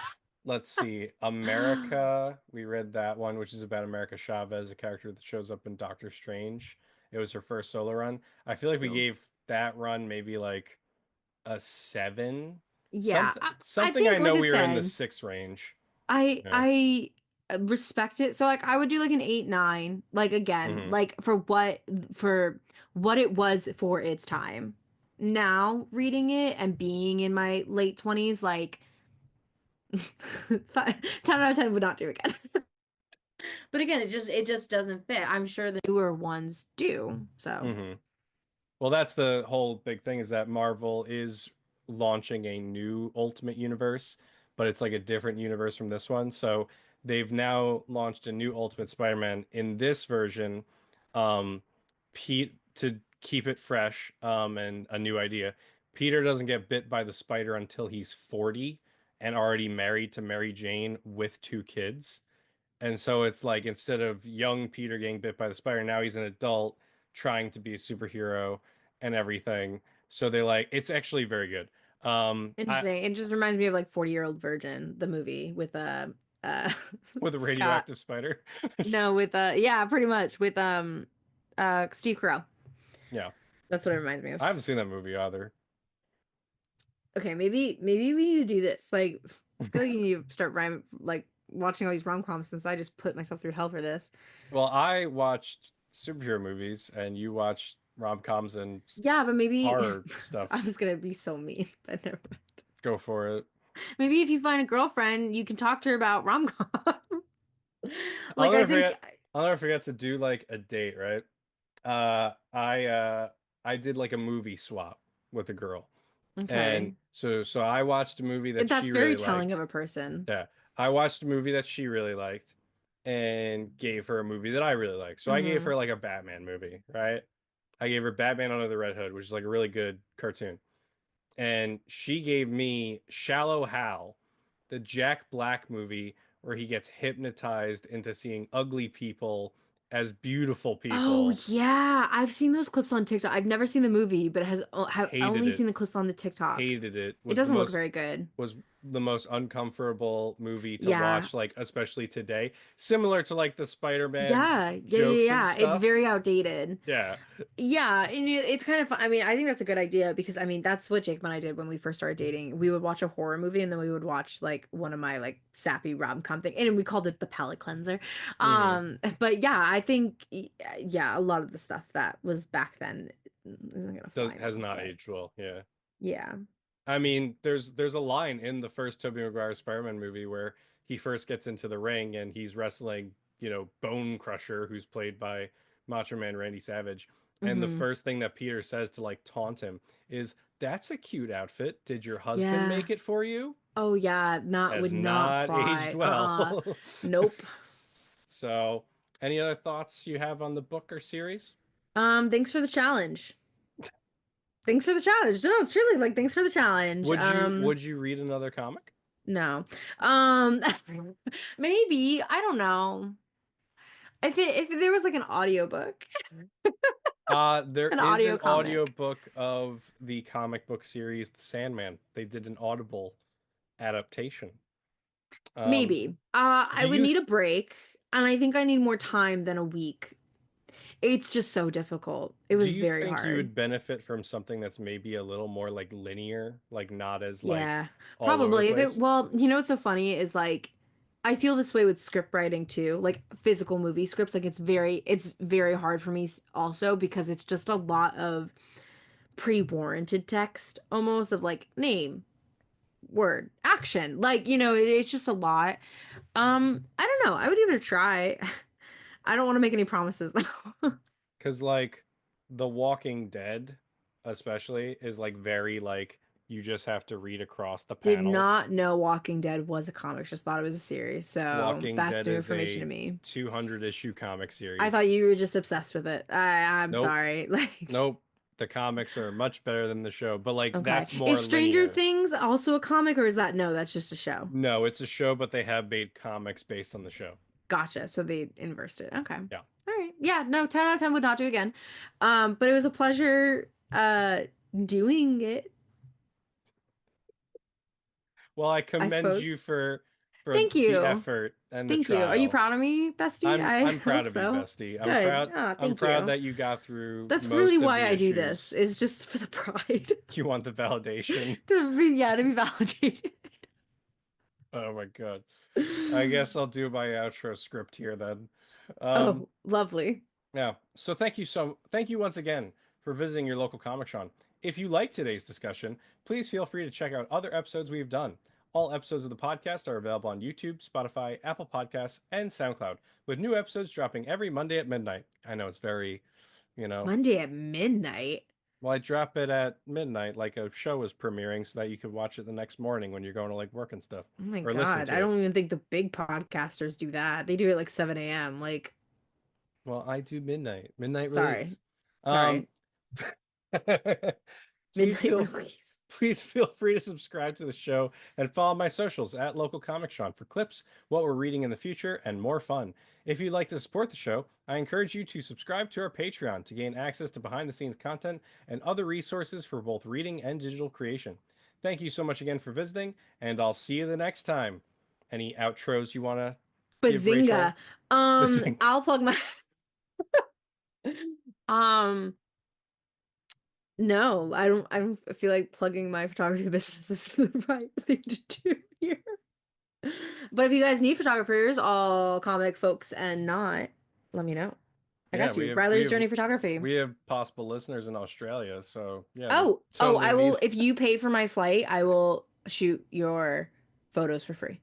Let's see. America. We read that one, which is about America Chavez, a character that shows up in Doctor Strange. It was her first solo run. I feel like we Cool. gave that run maybe like a 7. Yeah, I Something I think, like know I we were in the said, 6 range. I Yeah. I respect it. So like I would do like an 8, 9. Like again, Hmm. like for what it was for its time. Now reading it and being in my late 20s, like 10 out of 10 would not do again. But again, it just doesn't fit. I'm sure the newer ones do. So Hmm. Well, that's the whole big thing is that Marvel is launching a new Ultimate Universe, but it's like a different universe from this one. So they've now launched a new Ultimate Spider-Man in this version, um, Pete to keep it fresh, and a new idea. Peter doesn't get bit by the spider until he's 40, and already married to Mary Jane with 2 kids. And so it's like instead of young Peter getting bit by the spider, now he's an adult trying to be a superhero and everything. So they like it's actually very good. I Interesting. It just reminds me of like 40-Year-Old Virgin, the movie with uh with a Scott. radioactive spider. No, with yeah, pretty much with Steve Carell. Yeah. That's what it reminds me of. I haven't seen that movie either. Okay, maybe we need to do this. Like, I feel like you need to start like watching all these rom-coms since I just put myself through hell for this. Well, I watched superhero movies and you watched rom-coms and Yeah, but maybe horror stuff. I was gonna be so mean, but never mind. Go for it. Maybe if you find a girlfriend, you can talk to her about rom-com. I'll Like I never think forget I'll never forget to do like a date, right? I did like a movie swap with a girl. And okay. so I watched a movie that That's she very really telling of liked. a person. Yeah. I watched a movie that she really liked and gave her a movie that I really liked. So I gave Mm-hmm. her like a Batman movie, right? I gave her Batman Under the Red Hood, which is like a really good cartoon. And she gave me Shallow Hal, the Jack Black movie where he gets hypnotized into seeing ugly people as beautiful Oh people. yeah, I've seen those clips on TikTok. I've never seen the movie, but have Hated only it. seen the clips on the TikTok. Hated it. It doesn't look very good. Was the most uncomfortable movie to Yeah. watch, like especially today. Similar to like the Spider-Man Yeah, yeah, yeah, jokes and yeah. It's stuff. very outdated. Yeah. Yeah, and it's kind of fun. I mean, I think that's a good idea because I mean, that's what Jake and I did when we first started dating. We would watch a horror movie and then we would watch like one of my like sappy rom-com thing, and we called it the palate cleanser. Hmm. But yeah, I think yeah, a lot of the stuff that was back then isn't gonna Does fly has now, not but aged well. Yeah. yeah. I mean, there's a line in the first Tobey Maguire Spider-Man movie where he first gets into the ring and he's wrestling, Bone Crusher, who's played by Macho Man Randy Savage. And the Mm-hmm. first thing that Peter says to like taunt him is, "That's a cute outfit. Did your husband Yeah. make it for you?" Oh yeah, not Has would not not aged fly. well. Nope. So, any other thoughts you have on the book or series? Thanks for the challenge. Thanks for the challenge. No, truly, like thanks for the challenge. Would you read another comic? No. Maybe, I don't know. If there was like an audiobook, There an is audio an audio comic. book of the comic book series The Sandman. They did an Audible adaptation. Um, Maybe. I do would you need a th break, and I think I need more time than a week. It's just so difficult. It do was you very think you hard. would benefit from something that's maybe a little more like linear, like not as like Yeah, all over the probably. If it, place? well, you know what's so funny is like I feel this way with script writing too, like physical movie scripts. Like it's very hard for me also because it's just a lot of pre-warranted text almost of like name, word, action. Like, it's just a lot. I don't know. I would give it a try. I don't want to make any promises though. Because like The Walking Dead, especially, is like very like you just have to read across the Did panels. not know Walking Dead was a comic, just thought it was a series. So Walking that's Dead new is information to a me. 200 issue comic I series. thought you were just obsessed with it. I'm Nope. sorry. Like, Nope. The comics are much better than the show, but like okay. that's more Is Stranger linear. Things also a comic or is that no, that's just a show? No, it's a show, but they have made comics based on the show. Gotcha. So they inversed it. Okay. Yeah. All right. Yeah, no, 10 out of 10 would not do again. But it was a pleasure doing it, Well, I I commend suppose. you for Thank the you. effort and the Thank you. Are you trial. proud of me, bestie? I'm I I'm proud hope of you, so. bestie. I'm Good. proud Ah, I'm thank proud you. that you got through That's really most of why the I do this, issues. is just for the pride. You want the validation. Yeah, to be validated. Oh my God. I guess I'll do my outro script here then. Um Oh, lovely. Yeah. So thank you once again for visiting your local Comic Con. If you like today's discussion, please feel free to check out other episodes we've done. All episodes of the podcast are available on YouTube, Spotify, Apple Podcasts, and SoundCloud, with new episodes dropping every Monday at midnight. I know it's very, you know, Monday at midnight. well, I drop it at midnight like a show is premiering so that you could watch it the next morning when you're going to like work and stuff Oh my or listen God. I to it. don't even think the big podcasters do that. They do it like 7 a.m. Like, Well, I do midnight sorry. release. Um, Sorry. please Midnight feel release. Please feel free to subscribe to the show and follow my socials at Local Comic Sean for clips, what we're reading in the future, and more fun. If you'd like to support the show, I encourage you to subscribe to our Patreon to gain access to behind the scenes content and other resources for both reading and digital creation. Thank you so much again for visiting, and I'll see you the next time. Any outros you want to give, Bazinga. Rachel? Listen. I'll plug my um no, I don't feel like plugging my photography business is the right thing to do here. But if you guys need photographers, all comic folks and not, let me know. I Yeah, got you. Riley's Journey Photography. we have possible listeners in Australia, so yeah, we Oh, totally I will, need. if you pay for my flight, I will shoot your photos for free.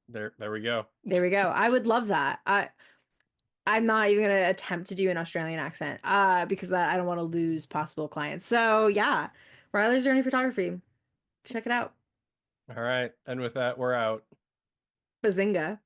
There we go. There we go. I would love that. I'm not even gonna attempt to do an Australian accent, because I don't want to lose possible clients. So yeah, Riley's Journey Photography. Check it out. All right, and with that, we're out. Bazinga.